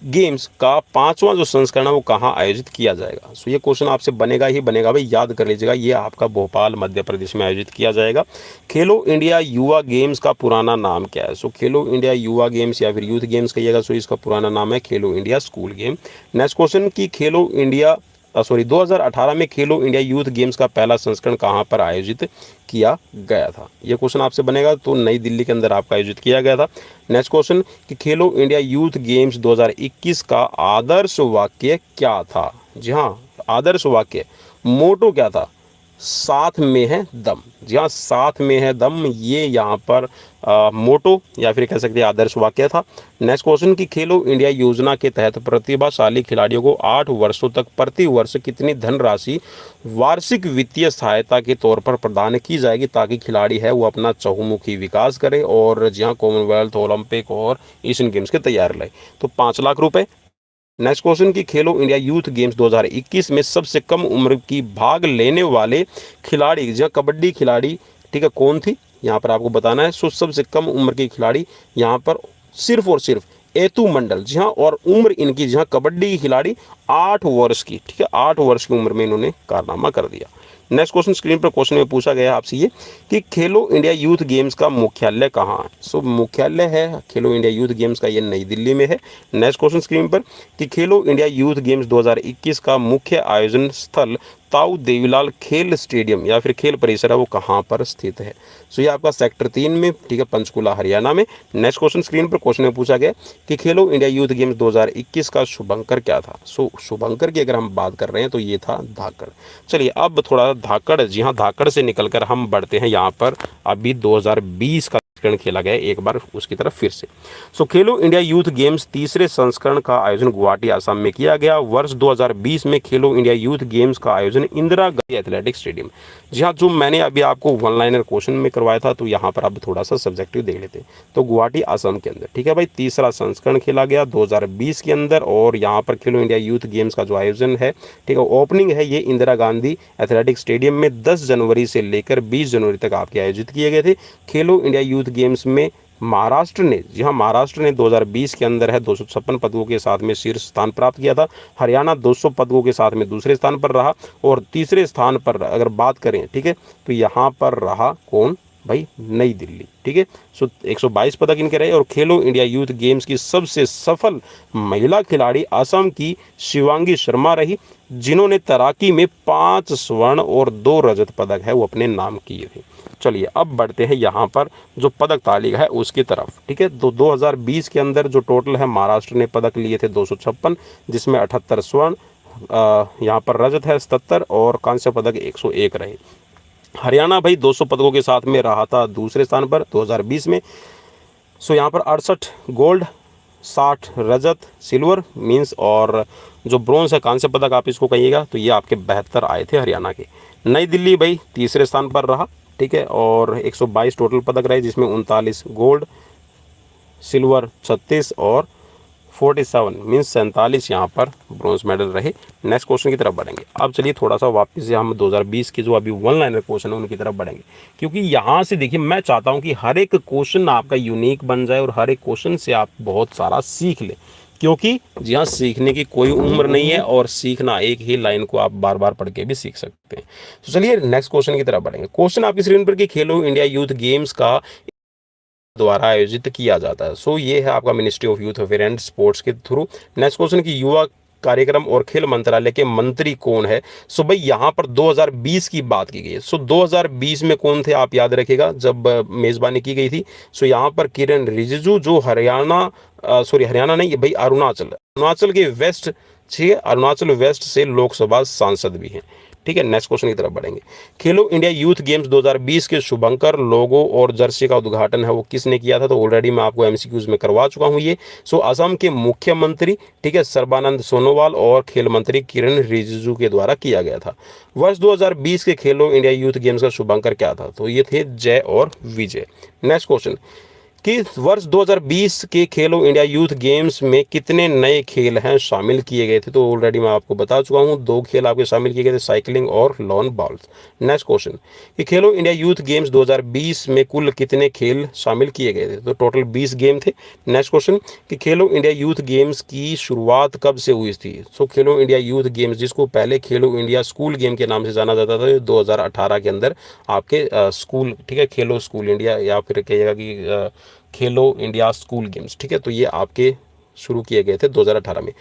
गेम्स का 5वां जो संस्करण है वो कहाँ आयोजित किया जाएगा। सो ये क्वेश्चन आपसे बनेगा ही बनेगा भाई, याद कर लीजिएगा, ये आपका भोपाल मध्य प्रदेश में आयोजित किया जाएगा। खेलो इंडिया युवा गेम्स का पुराना नाम क्या है। सो खेलो इंडिया युवा गेम्स या फिर यूथ गेम्स कहिएगा, सो इसका पुराना नाम है खेलो India school game. Next question की खेलो इंडिया 2018 में खेलो इंडिया यूथ गेम्स का पहला संस्करण कहाँ पर आयोजित किया गया था। ये क्वेश्चन आपसे बनेगा, तो नई दिल्ली के अंदर आपका आयोजित किया गया था। नेक्स्ट क्वेश्चन कि खेलो इंडिया यूथ गेम्स 2021 का आदर्श वाक्य क्या था। जी हाँ, आदर्श वाक्य, मोटो क्या था, साथ में है दम। जी हाँ, साथ में है दम, ये यहाँ पर मोटो या फिर कह सकते हैं आदर्श वाक्य था। नेक्स्ट क्वेश्चन कि खेलो इंडिया योजना के तहत प्रतिभाशाली खिलाड़ियों को 8 वर्षों तक प्रति वर्ष कितनी धनराशि वार्षिक वित्तीय सहायता के तौर पर प्रदान की जाएगी, ताकि खिलाड़ी है वो अपना चहुमुखी विकास करे और जहाँ कॉमनवेल्थ, ओलंपिक और एशियन गेम्स के तैयार लाए। तो 5 लाख रुपए। नेक्स्ट क्वेश्चन की खेलो इंडिया यूथ गेम्स 2021 में सबसे कम उम्र की भाग लेने वाले खिलाड़ी, जहाँ कबड्डी खिलाड़ी, ठीक है, कौन थी, यहाँ पर आपको बताना है। सो सबसे कम उम्र के खिलाड़ी यहाँ पर सिर्फ और सिर्फ एतु मंडल, जी हाँ, और उम्र इनकी, जहाँ कबड्डी की खिलाड़ी 8 वर्ष की, ठीक है, 8 वर्ष की उम्र में इन्होंने कारनामा कर दिया। नेक्स्ट क्वेश्चन स्क्रीन पर क्वेश्चन में पूछा गया आपसे ये कि खेलो इंडिया यूथ गेम्स का मुख्यालय कहाँ है। सो मुख्यालय है खेलो इंडिया यूथ गेम्स का ये नई दिल्ली में है। नेक्स्ट क्वेश्चन स्क्रीन पर कि खेलो इंडिया यूथ गेम्स 2021 का मुख्य आयोजन स्थल ताऊ देवीलाल खेल स्टेडियम या फिर खेल परिसर है वो कहाँ पर स्थित है? सो ये आपका सेक्टर 3 में, ठीक है, पंचकुला हरियाणा में। नेक्स्ट क्वेश्चन स्क्रीन पर क्वेश्चन में पूछा गया कि खेलो इंडिया यूथ गेम्स 2021 का शुभंकर क्या था? सो शुभंकर की अगर हम बात कर रहे हैं तो ये था धाकड़। चलिए अब थोड़ा धाकड़, जी हाँ, धाकड़ से निकलकर हम बढ़ते हैं यहाँ पर अभी 2020 का संस्करण खेला गया, एक बार उसकी तरफ फिर से। सो खेलो इंडिया यूथ गेम्स तीसरे संस्करण का आयोजन गुवाहाटी असम में किया गया। वर्ष 2020 में खेलो इंडिया यूथ गेम्स का आयोजन इंदिरा गांधी एथलेटिक स्टेडियम, जी हाँ, जो मैंने अभी आपको वन लाइनर क्वेश्चन में करवाया था, तो यहाँ पर अब थोड़ा सा सब्जेक्टिव देख लेते हैं। तो गुवाहाटी असम के अंदर, ठीक है भाई, तीसरा संस्करण खेला गया 2020 के अंदर। और यहाँ पर खेलो इंडिया यूथ गेम्स का जो आयोजन है, ठीक है, ओपनिंग है ये इंदिरा गांधी एथलेटिक स्टेडियम में 10 जनवरी से लेकर 20 जनवरी तक आपके आयोजित किए गए थे। खेलो इंडिया यूथ गेम्स में महाराष्ट्र ने, जी हाँ, महाराष्ट्र ने 2020 के अंदर है 256 पदकों के साथ में शीर्ष स्थान प्राप्त किया था। हरियाणा 200 पदकों के साथ में दूसरे स्थान पर रहा। और तीसरे स्थान पर अगर बात करें, ठीक है, तो यहाँ पर रहा कौन भाई? नई दिल्ली, ठीक है। सो 122 पदक इनके रहे। और खेलो इंडिया यूथ गेम्स की सबसे सफल महिला खिलाड़ी असम की शिवांगी शर्मा रही, जिन्होंने तैराकी में 5 स्वर्ण और 2 रजत पदक है वो अपने नाम किए थे। चलिए अब बढ़ते हैं यहाँ पर जो पदक तालिका है उसकी तरफ, ठीक है। तो 2020 के अंदर जो टोटल है, महाराष्ट्र ने पदक लिए थे 256, जिसमें 78 स्वर्ण, यहाँ पर रजत है 77 और कांस्य पदक 101 रहे। हरियाणा भाई 200 पदकों के साथ में रहा था दूसरे स्थान पर 2020 में। सो यहाँ पर 68 गोल्ड, 60 रजत, सिल्वर मींस, और जो ब्रोंज है कांस्य पदक आप इसको कहिएगा, तो ये आपके 72 आए थे हरियाणा के। नई दिल्ली भाई तीसरे स्थान पर रहा, ठीक है, और 122 टोटल पदक रहे, जिसमें 39 गोल्ड, सिल्वर 36 और 47 मीन्स 47 यहाँ पर ब्रॉन्ज मेडल रहे। नेक्स्ट क्वेश्चन की तरफ बढ़ेंगे। अब चलिए थोड़ा सा वापस से हम 2020 के जो अभी वन लाइनर क्वेश्चन है उनकी तरफ बढ़ेंगे, क्योंकि यहाँ से देखिए मैं चाहता हूँ कि हर एक क्वेश्चन आपका यूनिक बन जाए और हर एक क्वेश्चन से आप बहुत सारा सीख लें, क्योंकि जी हाँ, सीखने की कोई उम्र नहीं है और सीखना एक ही लाइन को आप बार बार पढ़ के भी सीख सकते हैं। तो चलिए नेक्स्ट क्वेश्चन की तरफ बढ़ेंगे। क्वेश्चन आपकी स्क्रीन पर कि खेलो इंडिया यूथ गेम्स का द्वारा आयोजित किया जाता है। सो ये है आपका ministry of youth affair and sports के थ्रू। नेक्स्ट क्वेश्चन की युवा कार्यक्रम और खेल मंत्रालय के मंत्री कौन है? सो भाई यहाँ पर 2020 की बात की गई है। सो 2020 में कौन थे आप याद रखिएगा जब मेजबानी की गई थी। सो यहाँ पर किरण रिजिजू, जो हरियाणा नहीं भाई, अरुणाचल के वेस्ट, ठीक है, अरुणाचल वेस्ट से लोकसभा सांसद भी हैं, ठीक है। नेक्स्ट क्वेश्चन की तरफ बढ़ेंगे। खेलो इंडिया यूथ गेम्स 2020 के शुभंकर लोगो और जर्सी का उद्घाटन है वो किसने किया था? तो ऑलरेडी मैं आपको एमसीक्यूज में करवा चुका हूं ये। सो असम के मुख्यमंत्री, ठीक है, सर्बानंद सोनोवाल और खेल मंत्री किरण रिजिजू के द्वारा किया गया था। वर्ष 2020 के खेलो इंडिया यूथ गेम्स का शुभंकर क्या था? तो ये थे जय और विजय। नेक्स्ट क्वेश्चन कि वर्ष 2020 के खेलो इंडिया यूथ गेम्स में कितने नए खेल हैं शामिल किए गए थे? तो ऑलरेडी मैं आपको बता चुका हूं, 2 खेल आपके शामिल किए गए थे, साइकिलिंग और लॉन बॉल्स। नेक्स्ट क्वेश्चन कि खेलो इंडिया यूथ गेम्स 2020 में कुल कितने खेल शामिल किए गए थे? तो टोटल 20 गेम थे। नेक्स्ट क्वेश्चन कि खेलो इंडिया यूथ गेम्स की शुरुआत कब से हुई थी? सो खेलो इंडिया यूथ गेम्स, जिसको पहले खेलो इंडिया स्कूल गेम के नाम से जाना जाता था, 2018 के अंदर आपके स्कूल, ठीक है, खेलो स्कूल इंडिया या फिर कहिएगा कि खेलो इंडिया स्कूल गेम्स, ठीक है, तो ये आपके शुरू किए गए थे 2018 में।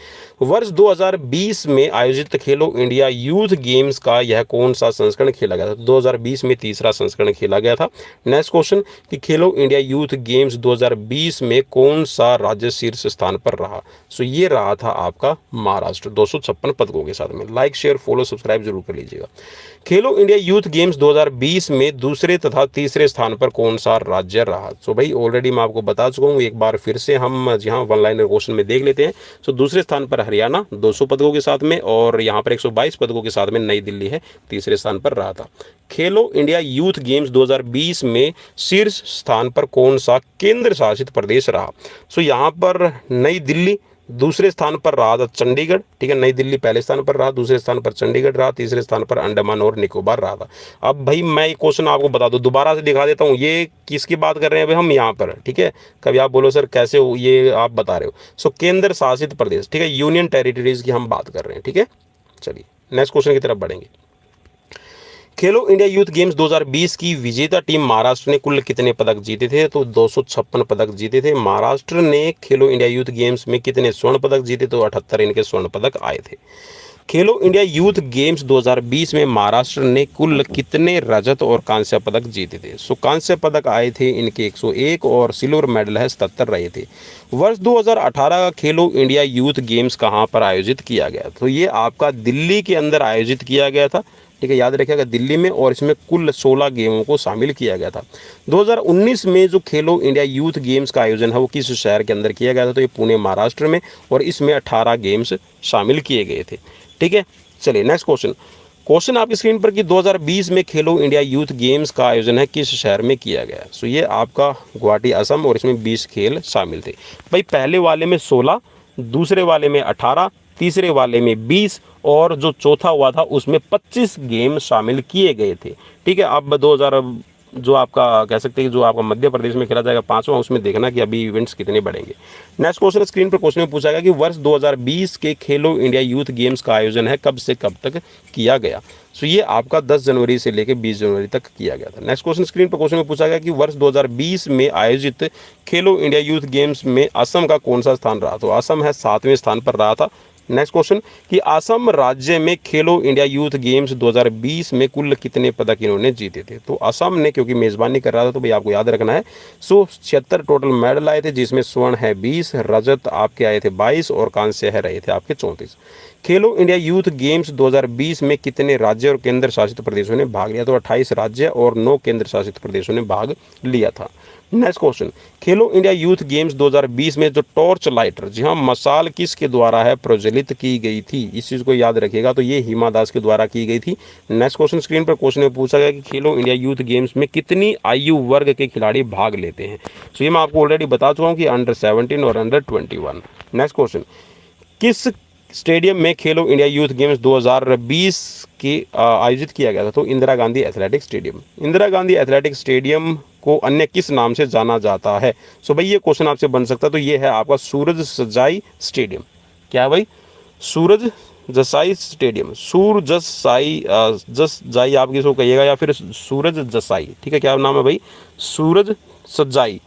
वर्ष 2020 में आयोजित खेलो इंडिया यूथ गेम्स का यह कौन सा संस्करण खेला गया था? 2020 में तीसरा संस्करण खेला गया था। नेक्स्ट क्वेश्चन कि खेलो इंडिया यूथ गेम्स 2020 में कौन सा राज्य शीर्ष स्थान पर रहा? सो ये रहा था आपका महाराष्ट्र, 256 पदकों के साथ में। लाइक, शेयर, फॉलो, सब्सक्राइब जरूर कर लीजिएगा। खेलो इंडिया यूथ गेम्स 2020 में दूसरे तथा तीसरे स्थान पर कौन सा राज्य रहा? सो भाई ऑलरेडी मैं आपको बता चुका हूँ, एक बार फिर से हम जी हाँ वन लाइनर क्वेश्चन में देख लेते हैं। सो दूसरे स्थान पर हरियाणा 200 पदकों के साथ में, और यहाँ पर 122 पदकों के साथ में नई दिल्ली है, तीसरे स्थान पर रहा था। खेलो इंडिया यूथ गेम्स 2020 में शीर्ष स्थान पर कौन सा केंद्र शासित प्रदेश रहा? सो यहाँ पर नई दिल्ली, दूसरे स्थान पर रहा था चंडीगढ़, ठीक है, नई दिल्ली पहले स्थान पर रहा, दूसरे स्थान पर चंडीगढ़ रहा, तीसरे स्थान पर अंडमान और निकोबार रहा था। अब भाई मैं एक क्वेश्चन आपको बता दूं, दोबारा से दिखा देता हूं, ये किसकी बात कर रहे हैं भाई हम यहाँ पर, ठीक है। कभी आप बोलो सर कैसे ये आप बता रहे हो। सो केंद्र शासित प्रदेश, ठीक है, यूनियन टेरिटरीज की हम बात कर रहे हैं, ठीक है। चलिए नेक्स्ट क्वेश्चन की तरफ बढ़ेंगे। खेलो इंडिया यूथ गेम्स 2020 की विजेता टीम महाराष्ट्र ने कुल कितने पदक जीते थे? तो 256 पदक जीते थे। महाराष्ट्र ने खेलो इंडिया यूथ गेम्स में कितने स्वर्ण पदक जीते? तो 78 इनके स्वर्ण पदक आए थे। खेलो इंडिया यूथ गेम्स 2020 में महाराष्ट्र ने कुल कितने रजत और कांस्य पदक जीते थे? सो कांस्य पदक आए थे इनके 101 और सिल्वर मेडल है 77 रहे थे। वर्ष 2018 का खेलो इंडिया यूथ गेम्स कहाँ पर आयोजित किया गया? तो ये आपका दिल्ली के अंदर आयोजित किया गया था। ठीक है, याद रखिएगा दिल्ली में, और इसमें कुल 16 गेमों को शामिल किया गया था। 2019 में जो खेलो इंडिया यूथ गेम्स का आयोजन है वो किस शहर के अंदर किया गया था? तो ये पुणे महाराष्ट्र में, और इसमें 18 गेम्स शामिल किए गए थे। ठीक है, चलिए नेक्स्ट क्वेश्चन आपकी स्क्रीन पर कि 2020 में खेलो इंडिया यूथ गेम्स का आयोजन है किस शहर में किया गया? सो ये आपका गुवाहाटी असम, और इसमें 20 खेल शामिल थे। भाई पहले वाले में 16, दूसरे वाले में 18, तीसरे वाले में 20, और जो चौथा हुआ था उसमें 25 गेम शामिल किए गए थे। ठीक है, अब 2000 जो आपका कह सकते हैं कि जो आपका मध्य प्रदेश में खेला जाएगा 5वां, उसमें देखना कि अभी इवेंट्स कितने बढ़ेंगे। नेक्स्ट क्वेश्चन स्क्रीन पर क्वेश्चन में पूछा गया कि वर्ष 2020 के खेलो इंडिया यूथ गेम्स का आयोजन है कब से कब तक किया गया? सो ये आपका 10 जनवरी से लेकर 20 जनवरी तक किया गया था। नेक्स्ट क्वेश्चन स्क्रीन पर क्वेश्चन में पूछा गया कि वर्ष 2020 में आयोजित खेलो इंडिया यूथ गेम्स में असम का कौन सा स्थान रहा? तो असम है 7वें स्थान पर रहा था। नेक्स्ट क्वेश्चन कि असम राज्य में खेलो इंडिया यूथ गेम्स 2020 में कुल कितने पदक इन्होंने जीते थे? तो असम ने क्योंकि मेज़बानी कर रहा था तो भाई आपको याद रखना है। 76 टोटल मेडल आए थे, जिसमें स्वर्ण है 20, रजत आपके आए थे 22, और कांस्य है रहे थे आपके 34। खेलो इंडिया यूथ गेम्स 2020 में कितने राज्य और केंद्र शासित प्रदेशों ने भाग लिया? तो 28 राज्य और 9 केंद्र शासित प्रदेशों ने भाग लिया था। नेक्स्ट क्वेश्चन, खेलो इंडिया यूथ गेम्स 2020 में जो टॉर्च लाइटर, जी हाँ, मशाल किसके द्वारा है प्रज्वलित की गई थी? इस चीज़ को याद रखिएगा, तो ये हिमा दास के द्वारा की गई थी। नेक्स्ट क्वेश्चन स्क्रीन पर क्वेश्चन में पूछा गया कि खेलो इंडिया यूथ गेम्स में कितनी आयु वर्ग के खिलाड़ी भाग लेते हैं? तो ये मैं आपको ऑलरेडी बता चुका हूँ कि अंडर 17 और अंडर 21। नेक्स्ट क्वेश्चन, किस स्टेडियम में खेलो इंडिया यूथ गेम्स 2020 के आयोजित किया गया था? तो Indira Gandhi athletic stadium. Indira Gandhi athletic stadium को अन्य किस नाम से जाना जाता है? सो भाई ये क्वेश्चन आपसे बन सकता है, तो ये है आपका सूरज सजाई स्टेडियम। क्या है भाई? सूरज जसाई स्टेडियम, जस जाई आप किसको कहिएगा, या फिर सूरज जसाई। ठीक है, क्या नाम है भाई? सूरज सजाई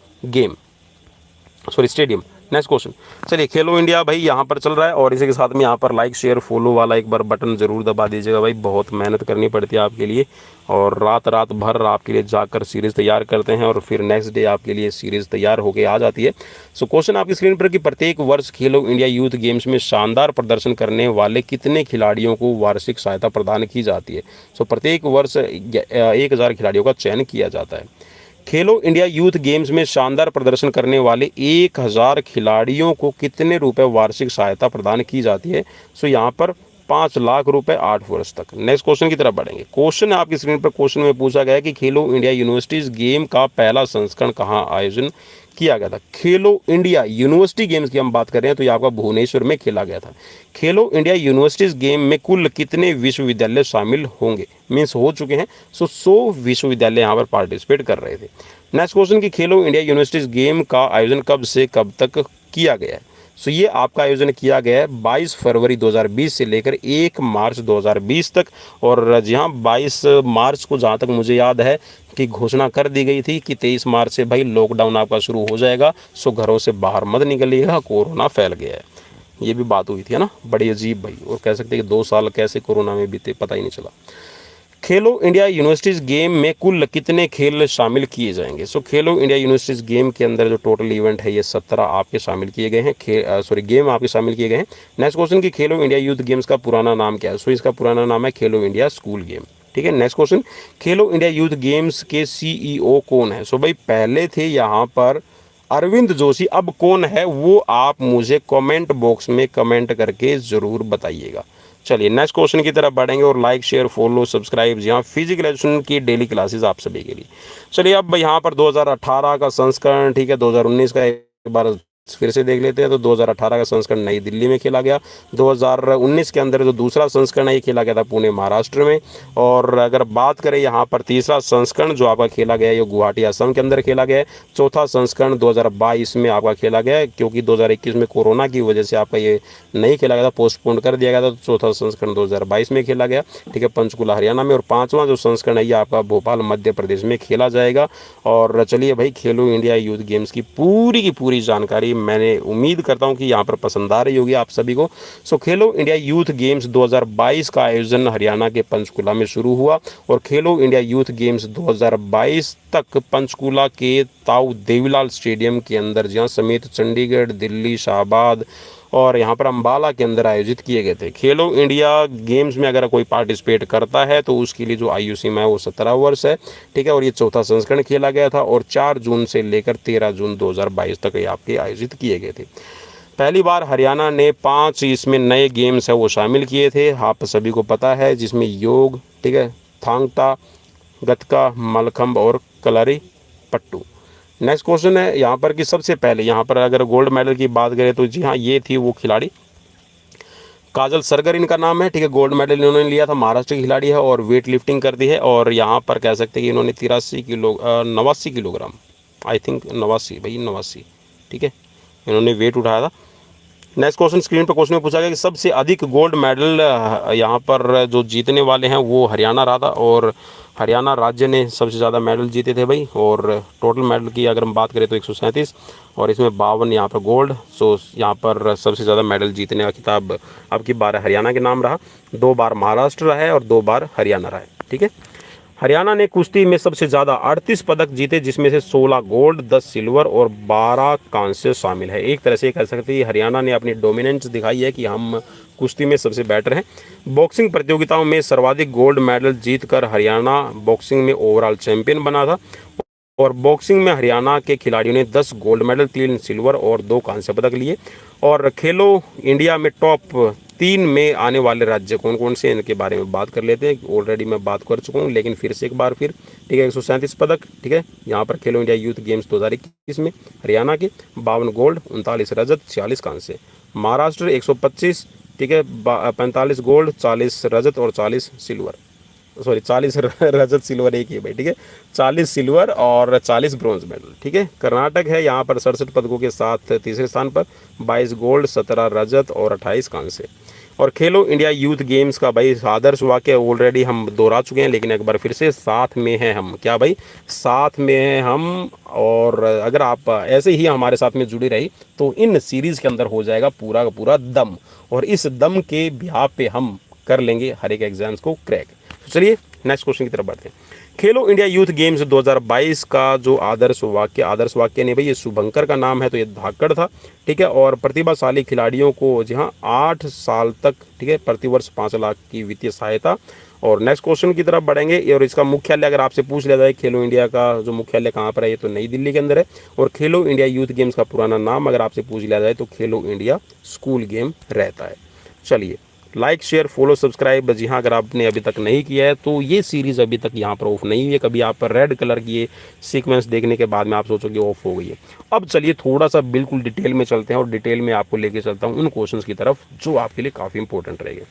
स्टेडियम। नेक्स्ट क्वेश्चन, चलिए खेलो इंडिया भाई यहाँ पर चल रहा है, और इसी के साथ में यहाँ पर लाइक शेयर फॉलो वाला एक बार बटन जरूर दबा दीजिएगा भाई। बहुत मेहनत करनी पड़ती है आपके लिए, और रात भर आपके लिए जाकर सीरीज़ तैयार करते हैं, और फिर नेक्स्ट डे आपके लिए सीरीज़ तैयार होकर आ जाती है। सो क्वेश्चन आपकी स्क्रीन पर कि प्रत्येक वर्ष खेलो इंडिया यूथ गेम्स में शानदार प्रदर्शन करने वाले कितने खिलाड़ियों को वार्षिक सहायता प्रदान की जाती है? सो प्रत्येक वर्ष 1000 खिलाड़ियों का चयन किया जाता है। खेलो इंडिया यूथ गेम्स में शानदार प्रदर्शन करने वाले 1000 खिलाड़ियों को कितने रुपए वार्षिक सहायता प्रदान की जाती है? सो यहाँ पर 5 लाख रुपए 8 वर्ष तक। नेक्स्ट क्वेश्चन की तरफ बढ़ेंगे। क्वेश्चन आपकी स्क्रीन पर क्वेश्चन में पूछा गया कि खेलो इंडिया यूनिवर्सिटीज गेम का पहला संस्करण कहाँ आयोजन किया गया था? खेलो इंडिया यूनिवर्सिटी गेम्स की हम बात कर रहे हैं, तो ये आपका भुवनेश्वर में खेला गया था। खेलो इंडिया यूनिवर्सिटीज गेम में कुल कितने विश्वविद्यालय शामिल होंगे? मीन्स हो चुके हैं। 100 विश्वविद्यालय यहाँ पर पार्टिसिपेट कर रहे थे। नेक्स्ट क्वेश्चन कि खेलो इंडिया यूनिवर्सिटीज गेम का आयोजन कब से कब तक किया गया है? सो ये आपका आयोजन किया गया है 22 फरवरी 2020 से लेकर 1 मार्च 2020 तक। और जहाँ 22 मार्च को जहाँ तक मुझे याद है कि घोषणा कर दी गई थी कि 23 मार्च से भाई लॉकडाउन आपका शुरू हो जाएगा, सो घरों से बाहर मत निकलिएगा, कोरोना फैल गया है। ये भी बात हुई थी, है ना, बड़ी अजीब भाई। और कह सकते हैं कि 2 साल कैसे कोरोना में बीते पता ही नहीं चला। खेलो इंडिया यूनिवर्सिटीज़ गेम में कुल कितने खेल शामिल किए जाएंगे? सो खेलो इंडिया यूनिवर्सिटीज़ गेम के अंदर जो टोटल इवेंट है ये 17 आपके शामिल किए गए हैं, गेम आपके शामिल किए गए हैं। नेक्स्ट क्वेश्चन कि खेलो इंडिया यूथ गेम्स का पुराना नाम क्या है? सो इसका पुराना नाम है खेलो इंडिया स्कूल गेम। ठीक है, नेक्स्ट क्वेश्चन, खेलो इंडिया यूथ गेम्स के CEO कौन है? सो भाई पहले थे यहाँ पर अरविंद जोशी, अब कौन है वो आप मुझे कमेंट बॉक्स में कमेंट करके ज़रूर बताइएगा। चलिए नेक्स्ट क्वेश्चन की तरफ बढ़ेंगे, और लाइक शेयर फॉलो सब्सक्राइब जी हाँ फिजिकल एजुकेशन की डेली क्लासेस आप सभी के लिए। चलिए अब यहाँ पर 2018 का संस्करण, ठीक है, 2019 का एक बार फिर से देख लेते हैं। तो 2018 का संस्करण नई दिल्ली में खेला गया। 2019 के अंदर जो दूसरा संस्करण है ये खेला गया था पुणे महाराष्ट्र में। और अगर बात करें यहाँ पर तीसरा संस्करण जो आपका खेला गया है ये गुवाहाटी असम के अंदर खेला गया है। चौथा संस्करण 2022 में आपका खेला गया है, क्योंकि 2021 में कोरोना की वजह से आपका ये नहीं खेला गया था, पोस्टपोन कर दिया गया था। तो चौथा संस्करण 2022 में खेला गया, ठीक है, पंचकुला हरियाणा में। और पाँचवां जो संस्करण है ये आपका भोपाल मध्य प्रदेश में खेला जाएगा। और चलिए भाई खेलो इंडिया यूथ गेम्स की पूरी जानकारी मैंने उम्मीद करता हूं कि यहाँ पर पसंद आ रही होगी आप सभी को। सो खेलो इंडिया यूथ गेम्स 2022 का आयोजन हरियाणा के पंचकुला में शुरू हुआ और खेलो इंडिया यूथ गेम्स 2022 तक पंचकुला के ताऊ देवीलाल स्टेडियम के अंदर जहाँ समेत चंडीगढ़, दिल्ली, शाहबाद और यहाँ पर अम्बाला के अंदर आयोजित किए गए थे। खेलो इंडिया गेम्स में अगर कोई पार्टिसिपेट करता है तो उसके लिए जो आयु सीमा है वो 17 वर्ष है, ठीक है। और ये चौथा संस्करण खेला गया था और 4 जून से लेकर 13 जून 2022 तक ये आपके आयोजित किए गए थे। पहली बार हरियाणा ने 5 इसमें नए गेम्स है वो शामिल किए थे, आप सभी को पता है, जिसमें योग, ठीक है, थांग ता, गतका, मलखंब और कलारी पट्टू। नेक्स्ट क्वेश्चन है यहाँ पर कि सबसे पहले यहाँ पर अगर गोल्ड मेडल की बात करें तो जी हाँ, ये थी वो खिलाड़ी काजल सरगर इनका नाम है, ठीक है। गोल्ड मेडल इन्होंने लिया था, महाराष्ट्र की खिलाड़ी है और वेट लिफ्टिंग करती है और यहाँ पर कह सकते हैं कि इन्होंने 89 किलोग्राम, आई थिंक 89, ठीक है, इन्होंने वेट उठाया था। नेक्स्ट क्वेश्चन स्क्रीन पर क्वेश्चन में पूछा गया कि सबसे अधिक गोल्ड मेडल यहाँ पर जो जीतने वाले हैं वो हरियाणा रहा था और हरियाणा राज्य ने सबसे ज़्यादा मेडल जीते थे भाई। और टोटल मेडल की अगर हम बात करें तो 137 और इसमें 52 यहाँ पर गोल्ड। सो यहाँ पर सबसे ज़्यादा मेडल जीतने का खिताब अब की बार हरियाणा के नाम रहा, 2 बार महाराष्ट्र रहा है और 2 बार हरियाणा रहा है, ठीक है। हरियाणा ने कुश्ती में सबसे ज़्यादा 38 पदक जीते, जिसमें से 16 गोल्ड, 10 सिल्वर और 12 कांस्य शामिल है। एक तरह से कह सकते हैं हरियाणा ने अपनी डोमिनेंस दिखाई है कि हम कुश्ती में सबसे बेटर हैं। बॉक्सिंग प्रतियोगिताओं में सर्वाधिक गोल्ड मेडल जीतकर हरियाणा बॉक्सिंग में ओवरऑल चैंपियन बना था और बॉक्सिंग में हरियाणा के खिलाड़ियों ने 10 गोल्ड मेडल, 3 सिल्वर और 2 कांस्य पदक लिए। और खेलो इंडिया में टॉप 3 में आने वाले राज्य कौन कौन से, इनके बारे में बात कर लेते हैं। ऑलरेडी मैं बात कर चुका हूँ लेकिन फिर से एक बार फिर, ठीक है। 137 पदक, ठीक है, यहाँ पर खेलो इंडिया यूथ गेम्स 2021 में हरियाणा के 52 गोल्ड, 39 रजत, 46 कांस्य। महाराष्ट्र 125, ठीक है, 45 गोल्ड, 40 रजत और 40 सिल्वर, सॉरी 40 रजत सिल्वर एक ही है भाई, ठीक है, 40 सिल्वर और 40 ब्रॉन्ज मेडल, ठीक है। कर्नाटक है यहाँ पर 67 पदकों के साथ तीसरे स्थान पर, 22 गोल्ड, 17 रजत और 28 कांस्य। और खेलो इंडिया यूथ गेम्स का भाई आदर्श वाक्य ऑलरेडी हम दोहरा चुके हैं लेकिन एक बार फिर से, साथ में हैं हम, क्या भाई, साथ में हैं हम। और अगर आप ऐसे ही हमारे साथ में जुड़ी रही तो इन सीरीज़ के अंदर हो जाएगा पूरा का पूरा दम और इस दम के बिहाफ पे हम कर लेंगे हर एक एग्जाम्स को क्रैक। तो चलिए नेक्स्ट क्वेश्चन की तरफ बढ़ते हैं। खेलो इंडिया यूथ गेम्स 2022 का जो आदर्श वाक्य नहीं भाई, ये शुभंकर का नाम है तो ये धाकड़ था, ठीक है। और प्रतिभाशाली खिलाड़ियों को जी हाँ 8 साल तक, ठीक है, प्रतिवर्ष 5 लाख की वित्तीय सहायता। और नेक्स्ट क्वेश्चन की तरफ बढ़ेंगे और इसका मुख्यालय अगर आपसे पूछ लिया जाए खेलो इंडिया का जो मुख्यालय कहाँ पर है, ये तो नई दिल्ली के अंदर है। और खेलो इंडिया यूथ गेम्स का पुराना नाम अगर आपसे पूछ लिया जाए तो खेलो इंडिया स्कूल गेम रहता है। चलिए लाइक, शेयर, फॉलो, सब्सक्राइब जी हाँ अगर आपने अभी तक नहीं किया है तो ये सीरीज़ अभी तक यहाँ पर ऑफ नहीं हुई है। कभी आप रेड कलर की ये सीक्वेंस देखने के बाद में आप सोचोगे ऑफ हो गई है। अब चलिए थोड़ा सा बिल्कुल डिटेल में चलते हैं और डिटेल में आपको लेके चलता हूँ उन क्वेश्चंस की तरफ जो आपके लिए काफ़ी इंपॉर्टेंट रहेंगे।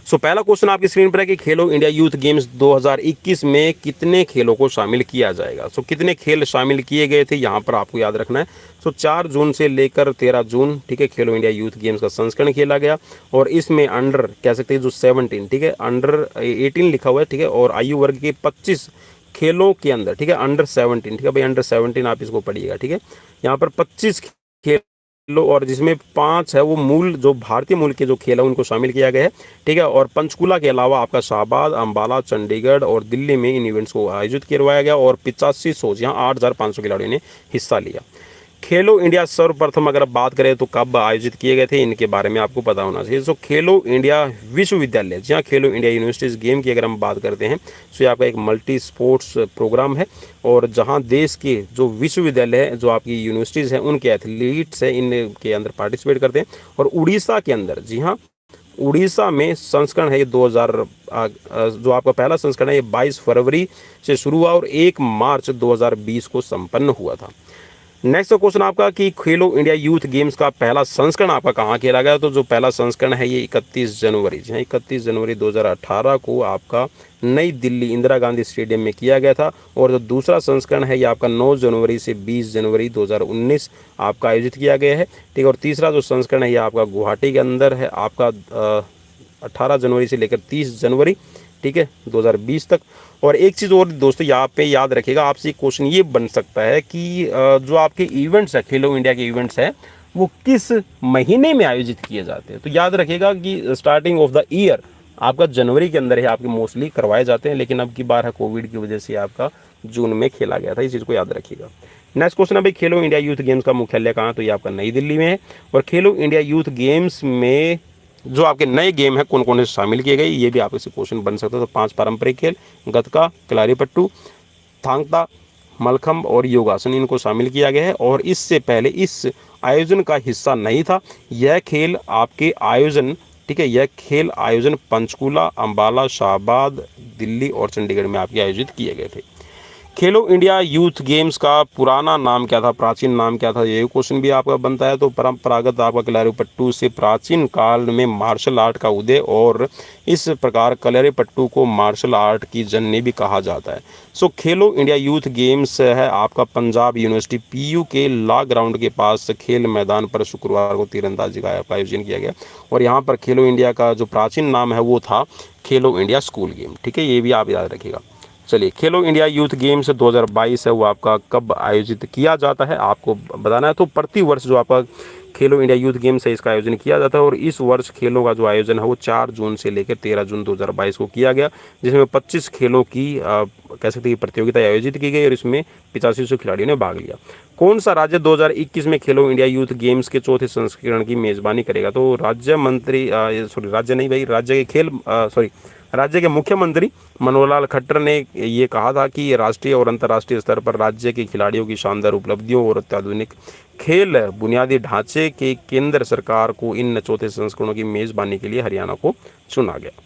सो पहला क्वेश्चन आपकी स्क्रीन पर है कि खेलो इंडिया यूथ गेम्स 2021 में कितने खेलों को शामिल किया जाएगा। सो कितने खेल शामिल किए गए थे यहाँ पर आपको याद रखना है। सो 4 जून से लेकर 13 जून, ठीक है, खेलो इंडिया यूथ गेम्स का संस्करण खेला गया और इसमें अंडर कह सकते हैं जो 17, ठीक है, अंडर 18 लिखा हुआ है, ठीक है, और आयु वर्ग के 25 खेलों के अंदर, ठीक है, अंडर 17, ठीक है भाई, अंडर 17 आप इसको पढ़िएगा, ठीक है। यहाँ पर 25 खेल और जिसमें 5 है वो मूल जो भारतीय मूल के जो खेल है उनको शामिल किया गया है, ठीक है। और पंचकुला के अलावा आपका शाहबाद, अम्बाला, चंडीगढ़ और दिल्ली में इन इवेंट्स को आयोजित करवाया गया और 8500 यहाँ 8500 खिलाड़ियों ने हिस्सा लिया। खेलो इंडिया सर्वप्रथम अगर बात करें तो कब आयोजित किए गए थे, इनके बारे में आपको पता होना चाहिए। सो खेलो इंडिया विश्वविद्यालय, जहाँ खेलो इंडिया यूनिवर्सिटीज़ गेम की अगर हम बात करते हैं तो ये आपका एक मल्टी स्पोर्ट्स प्रोग्राम है और जहाँ देश के जो विश्वविद्यालय है, जो आपकी यूनिवर्सिटीज़ हैं, उनके एथलीट्स हैं इनके अंदर पार्टिसिपेट करते हैं। और उड़ीसा के अंदर, जी हाँ, उड़ीसा में संस्करण है ये 2000 जो आपका पहला संस्करण है ये 22 फरवरी से शुरू हुआ और 1 मार्च 2020 को संपन्न हुआ था। नेक्स्ट क्वेश्चन आपका कि खेलो इंडिया यूथ गेम्स का पहला संस्करण आपका कहाँ खेला गया। तो जो पहला संस्करण है ये 31 जनवरी, जी हाँ, 31 जनवरी 2018 को आपका नई दिल्ली इंदिरा गांधी स्टेडियम में किया गया था। और जो दूसरा संस्करण है ये आपका 9 जनवरी से 20 जनवरी 2019 आपका आयोजित किया गया है, ठीक है। और तीसरा जो संस्करण है ये आपका गुवाहाटी के अंदर है, आपका 18 जनवरी से लेकर 30 जनवरी ठीक है, 2020 तक। और एक चीज़ और दोस्तों यहाँ पे याद रखिएगा, आपसे एक क्वेश्चन ये बन सकता है कि जो आपके इवेंट्स है, खेलो इंडिया के इवेंट्स है, वो किस महीने में आयोजित किए जाते हैं। तो याद रखिएगा कि स्टार्टिंग ऑफ द ईयर आपका जनवरी के अंदर ही आपके मोस्टली करवाए जाते हैं, लेकिन अब की बार है कोविड की वजह से आपका जून में खेला गया था, इस चीज़ को याद रखिएगा। नेक्स्ट क्वेश्चन है भाई, खेलो इंडिया यूथ गेम्स का मुख्यालय कहाँ है। तो ये आपका नई दिल्ली में है। और खेलो इंडिया यूथ गेम्स में जो आपके नए गेम है कौन कौन से शामिल किए गए, ये भी आपके से क्वेश्चन बन सकता है। तो 5 पारंपरिक खेल, गतका, खिलाड़ी थांगता, मलखम्ब और योगासन, इनको शामिल किया गया है। और इससे पहले इस आयोजन का हिस्सा नहीं था। यह खेल आपके आयोजन, ठीक है, यह खेल आयोजन पंचकुला, अंबाला, शाहबाद, दिल्ली और चंडीगढ़ में आपके आयोजित किए गए थे। खेलो इंडिया यूथ गेम्स का पुराना नाम क्या था, प्राचीन नाम क्या था, ये क्वेश्चन भी आपका बनता है। तो परंपरागत आपका कलारीपट्टू से प्राचीन काल में मार्शल आर्ट का उदय, और इस प्रकार कलारीपट्टू को मार्शल आर्ट की जननी भी कहा जाता है। सो खेलो इंडिया यूथ गेम्स है आपका पंजाब यूनिवर्सिटी पीयू के ला ग्राउंड के पास खेल मैदान पर शुक्रवार को तीरंदाजी का आयोजन किया गया। और यहाँ पर खेलो इंडिया का जो प्राचीन नाम है वो था खेलो इंडिया स्कूल गेम, ठीक है, ये भी आप याद रखिएगा। चलिए, खेलो इंडिया यूथ गेम्स 2022 है वो आपका कब आयोजित किया जाता है आपको बताना है। तो प्रति वर्ष जो आपका खेलो इंडिया यूथ गेम्स है इसका आयोजन किया जाता है। और इस वर्ष खेलों का जो आयोजन है वो 4 जून से लेकर 13 जून 2022 को किया गया, जिसमें 25 खेलों की कह सकते हैं प्रतियोगिता आयोजित की गई और इसमें 8500 खिलाड़ियों ने भाग लिया। कौन सा राज्य 2021 में खेलो इंडिया यूथ गेम्स के चौथे संस्करण की मेजबानी करेगा। तो राज्य मंत्री राज्य नहीं भाई, राज्य के मुख्यमंत्री मनोहर लाल खट्टर ने ये कहा था कि राष्ट्रीय और अंतर्राष्ट्रीय स्तर पर राज्य के खिलाड़ियों की शानदार उपलब्धियों और अत्याधुनिक खेल बुनियादी ढांचे के केंद्र सरकार को इन चौथे संस्करणों की मेजबानी के लिए हरियाणा को चुना गया।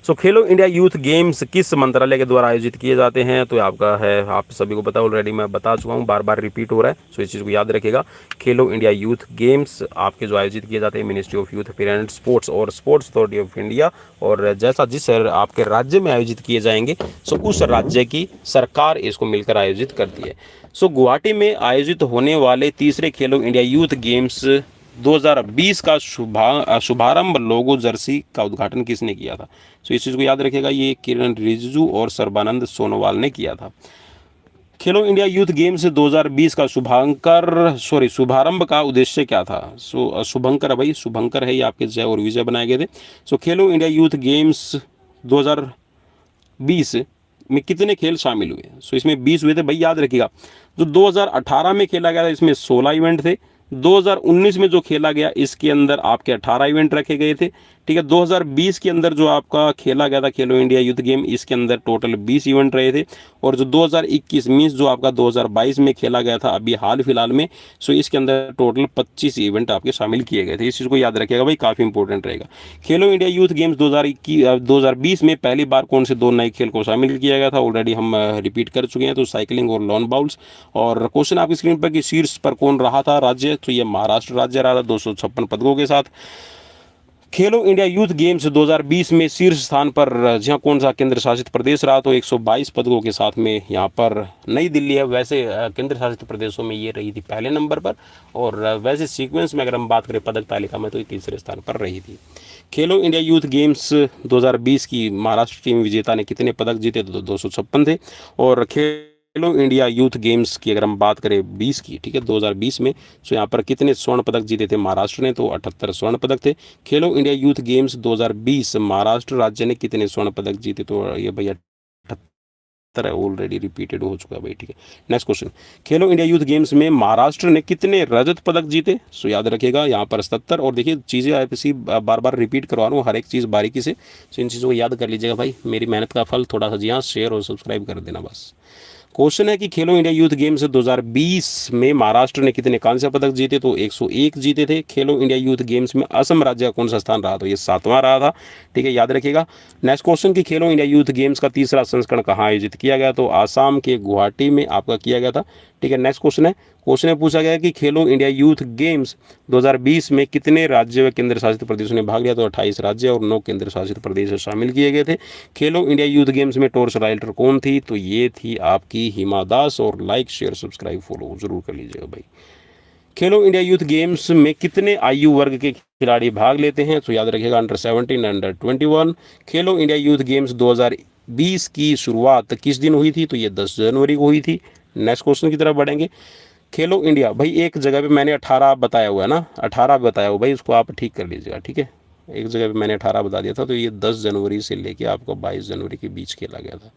सो खेलो इंडिया यूथ गेम्स किस मंत्रालय के द्वारा आयोजित किए जाते हैं। तो आपका है, आप सभी को पता ऑलरेडी, मैं बता चुका हूँ, बार बार रिपीट हो रहा है। सो इस चीज़ को याद रखिएगा। खेलो इंडिया यूथ गेम्स आपके जो आयोजित किए जाते हैं ministry of youth parent sports और स्पोर्ट्स अथॉरिटी ऑफ इंडिया, और जैसा जिस आपके राज्य में आयोजित किए जाएंगे सो उस राज्य की सरकार इसको मिलकर आयोजित करती है। सो गुवाहाटी में आयोजित होने वाले तीसरे खेलो इंडिया यूथ गेम्स 2020 का शुभारंभ लोगो जर्सी का उद्घाटन किसने किया था। सो इस चीज़ को याद रखिएगा, ये किरण रिजिजू और सर्बानंद सोनोवाल ने किया था। खेलो इंडिया यूथ गेम्स 2020 का शुभारंभ का उद्देश्य क्या था। सो शुभंकर भाई, शुभंकर है, ये आपके जय और विजय बनाए गए थे। सो खेलो इंडिया यूथ गेम्स 2020 में कितने खेल शामिल हुए। सो इसमें 20 हुए थे भाई, याद रखिएगा। जो 2018 में खेला गया था इसमें 16 इवेंट थे। 2019 में जो खेला गया इसके अंदर आपके 18 इवेंट रखे गए थे, ठीक है। 2020 के अंदर जो आपका खेला गया था खेलो इंडिया यूथ गेम, इसके अंदर टोटल 20 इवेंट रहे थे। और जो 2021 मीन्स जो आपका 2022 में खेला गया था अभी हाल फिलहाल में, सो इसके अंदर टोटल 25 इवेंट आपके शामिल किए गए थे। इस चीज़ को याद रखिएगा भाई, काफ़ी इंपॉर्टेंट रहेगा। खेलो इंडिया यूथ गेम्स 2020 में पहली बार कौन से 2 नए खेल को शामिल किया गया था, ऑलरेडी हम रिपीट कर चुके हैं। तो साइकिलिंग और लॉन बाउल्स। और क्वेश्चन आपकी स्क्रीन पर कि शीर्ष पर कौन रहा था राज्य, तो ये महाराष्ट्र राज्य रहा था 256 पदकों के साथ। खेलो इंडिया यूथ गेम्स 2020 में शीर्ष स्थान पर जहाँ कौन सा केंद्र शासित प्रदेश रहा, तो 122 पदकों के साथ में यहाँ पर नई दिल्ली है। वैसे केंद्र शासित प्रदेशों में ये रही थी पहले नंबर पर, और वैसे सीक्वेंस में अगर हम बात करें पदक तालिका में तो ये तीसरे स्थान पर रही थी। खेलो इंडिया यूथ गेम्स 2020 की महाराष्ट्र टीम विजेता ने कितने पदक जीते, तो 256 थे। और खेलो इंडिया यूथ गेम्स की अगर हम बात करें 20 की, ठीक है, 2020 में, तो यहाँ पर कितने स्वर्ण पदक जीते थे महाराष्ट्र ने, तो 78 स्वर्ण पदक थे। खेलो इंडिया यूथ गेम्स 2020 महाराष्ट्र राज्य ने कितने स्वर्ण पदक जीते, तो ये भैया 78 ऑलरेडी रिपीटेड हो चुका है भाई, ठीक है। नेक्स्ट क्वेश्चन, खेलो इंडिया यूथ गेम्स में महाराष्ट्र ने कितने रजत पदक जीते। सो याद रखिएगा यहाँ पर 77। और देखिए चीज़ें ऐसी बार बार रिपीट करवा रहा हूँ हर एक चीज़ बारीकी से, सो इन चीज़ों को याद कर लीजिएगा भाई, मेरी मेहनत का फल थोड़ा सा जी हाँ शेयर और सब्सक्राइब कर देना बस। क्वेश्चन है कि खेलो इंडिया यूथ गेम्स 2020 में महाराष्ट्र ने कितने कांस्य पदक जीते, तो 101 जीते थे। खेलो इंडिया यूथ गेम्स में असम राज्य का कौन सा स्थान रहा, तो ये 7वां रहा था, ठीक है, याद रखिएगा। नेक्स्ट क्वेश्चन कि खेलो इंडिया यूथ गेम्स का तीसरा संस्करण कहाँ आयोजित किया गया, तो आसाम के गुवाहाटी में आपका किया गया था, ठीक है। नेक्स्ट क्वेश्चन है पूछा गया कि खेलो इंडिया यूथ गेम्स 2020 में कितने राज्य व केंद्र शासित प्रदेशों ने भाग लिया, तो 28 राज्य और 9 केंद्र शासित प्रदेश शामिल किए गए थे। खेलो इंडिया यूथ गेम्स में टॉर्च राइडर कौन थी, तो ये थी आपकी हिमा दास। और लाइक शेयर सब्सक्राइब फॉलो जरूर कर लीजिएगा भाई। खेलो इंडिया यूथ गेम्स में कितने आयु वर्ग के खिलाड़ी भाग लेते हैं? तो याद रखिएगा अंडर 17, अंडर 21। खेलो इंडिया यूथ गेम्स 2020 की शुरुआत किस दिन हुई थी? तो ये 10 जनवरी को हुई थी। नेक्स्ट क्वेश्चन की तरफ बढ़ेंगे। खेलो इंडिया, भाई एक जगह पे मैंने 18 बताया हुआ है ना, 18 बताया हुआ, भाई उसको आप ठीक कर लीजिएगा, ठीक है। एक जगह पे मैंने 18 बता दिया था, तो ये 10 जनवरी से लेके आपको 22 जनवरी के बीच खेला गया था।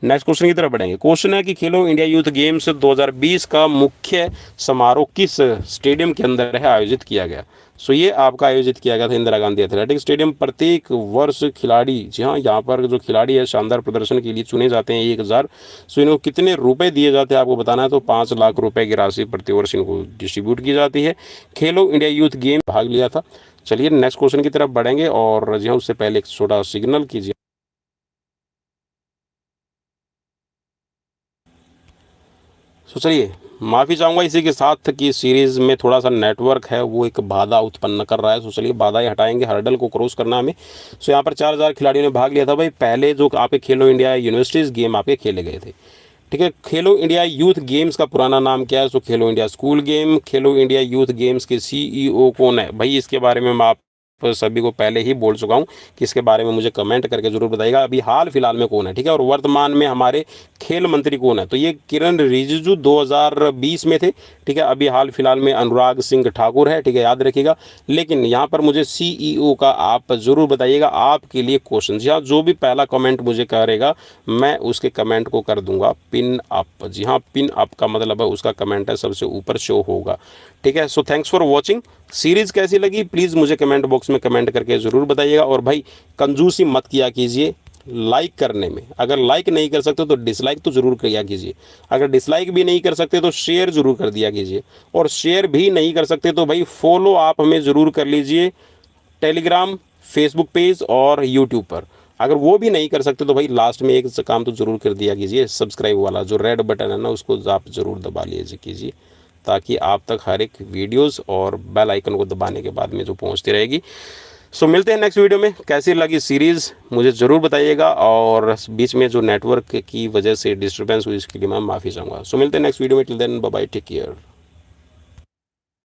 नेक्स्ट क्वेश्चन की तरफ बढ़ेंगे। क्वेश्चन है कि खेलो इंडिया यूथ गेम्स 2020 का मुख्य समारोह किस स्टेडियम के अंदर है आयोजित किया गया? सो ये आपका आयोजित किया गया था इंदिरा गांधी एथलेटिक स्टेडियम। प्रत्येक वर्ष खिलाड़ी, जी हाँ, यहाँ पर जो खिलाड़ी है शानदार प्रदर्शन के लिए चुने जाते हैं 1000। सो इनको कितने रुपए दिए जाते हैं आपको बताना है। तो 5 लाख रुपए की राशि प्रति वर्ष इनको डिस्ट्रीब्यूट की जाती है। खेलो इंडिया यूथ गेम भाग लिया था। चलिए नेक्स्ट क्वेश्चन की तरफ बढ़ेंगे, और जी हाँ उससे पहले एक छोटा सिग्नल कीजिए। तो चलिए माफ़ी चाहूँगा इसी के साथ कि सीरीज़ में थोड़ा सा नेटवर्क है वो एक बाधा उत्पन्न कर रहा है। तो चलिए बाधाएं हटाएंगे, हर्डल को क्रॉस करना हमें। सो यहाँ पर 4000 खिलाड़ियों ने भाग लिया था। भाई पहले जो आपके खेलो इंडिया यूनिवर्सिटीज़ गेम आपके खेले गए थे, ठीक है। खेलो इंडिया यूथ गेम्स का पुराना नाम क्या है? सो खेलो इंडिया स्कूल गेम। खेलो इंडिया यूथ गेम्स के CEO कौन है? भाई इसके बारे में मैं आप सभी को पहले ही बोल चुका हूँ कि इसके बारे में मुझे कमेंट करके जरूर बताइएगा अभी हाल फिलहाल में कौन है, ठीक है। और वर्तमान में हमारे खेल मंत्री कौन है? तो ये किरण रिजिजू 2020 में थे, ठीक है। अभी हाल फिलहाल में अनुराग सिंह ठाकुर है, ठीक है, याद रखिएगा। लेकिन यहाँ पर मुझे CEO का आप जरूर बताइएगा। आपके लिए क्वेश्चन, जी हाँ, जो भी पहला कमेंट मुझे करेगा मैं उसके कमेंट को कर दूंगा पिन अप। जी हाँ, पिन अप का मतलब है उसका कमेंट है सबसे ऊपर शो होगा, ठीक है। So thanks for watching. Series कैसी लगी प्लीज़ मुझे कमेंट बॉक्स में कमेंट करके ज़रूर बताइएगा। और भाई कंजूसी मत किया कीजिए लाइक करने में। अगर लाइक नहीं कर सकते तो डिसलाइक तो ज़रूर किया कीजिए। अगर डिसलाइक भी नहीं कर सकते तो शेयर ज़रूर कर दिया कीजिए। और शेयर भी नहीं कर सकते तो भाई फॉलो आप हमें ज़रूर कर लीजिए टेलीग्राम, फेसबुक पेज और यूट्यूब पर। अगर वो भी नहीं कर सकते तो भाई लास्ट में एक काम तो ज़रूर कर दिया कीजिए, सब्सक्राइब वाला जो रेड बटन है ना उसको आप ज़रूर दबा लीजिए कीजिए, ताकि आप तक हर एक वीडियोस और बेल आइकन को दबाने के बाद में जो पहुंचती रहेगी। सो मिलते हैं नेक्स्ट वीडियो में। कैसी लगी सीरीज़ मुझे ज़रूर बताइएगा, और बीच में जो नेटवर्क की वजह से डिस्टर्बेंस हुई इसके लिए मैं माफ़ी चाहूँगा। सो मिलते हैं नेक्स्ट वीडियो में। Till then bye bye, take care.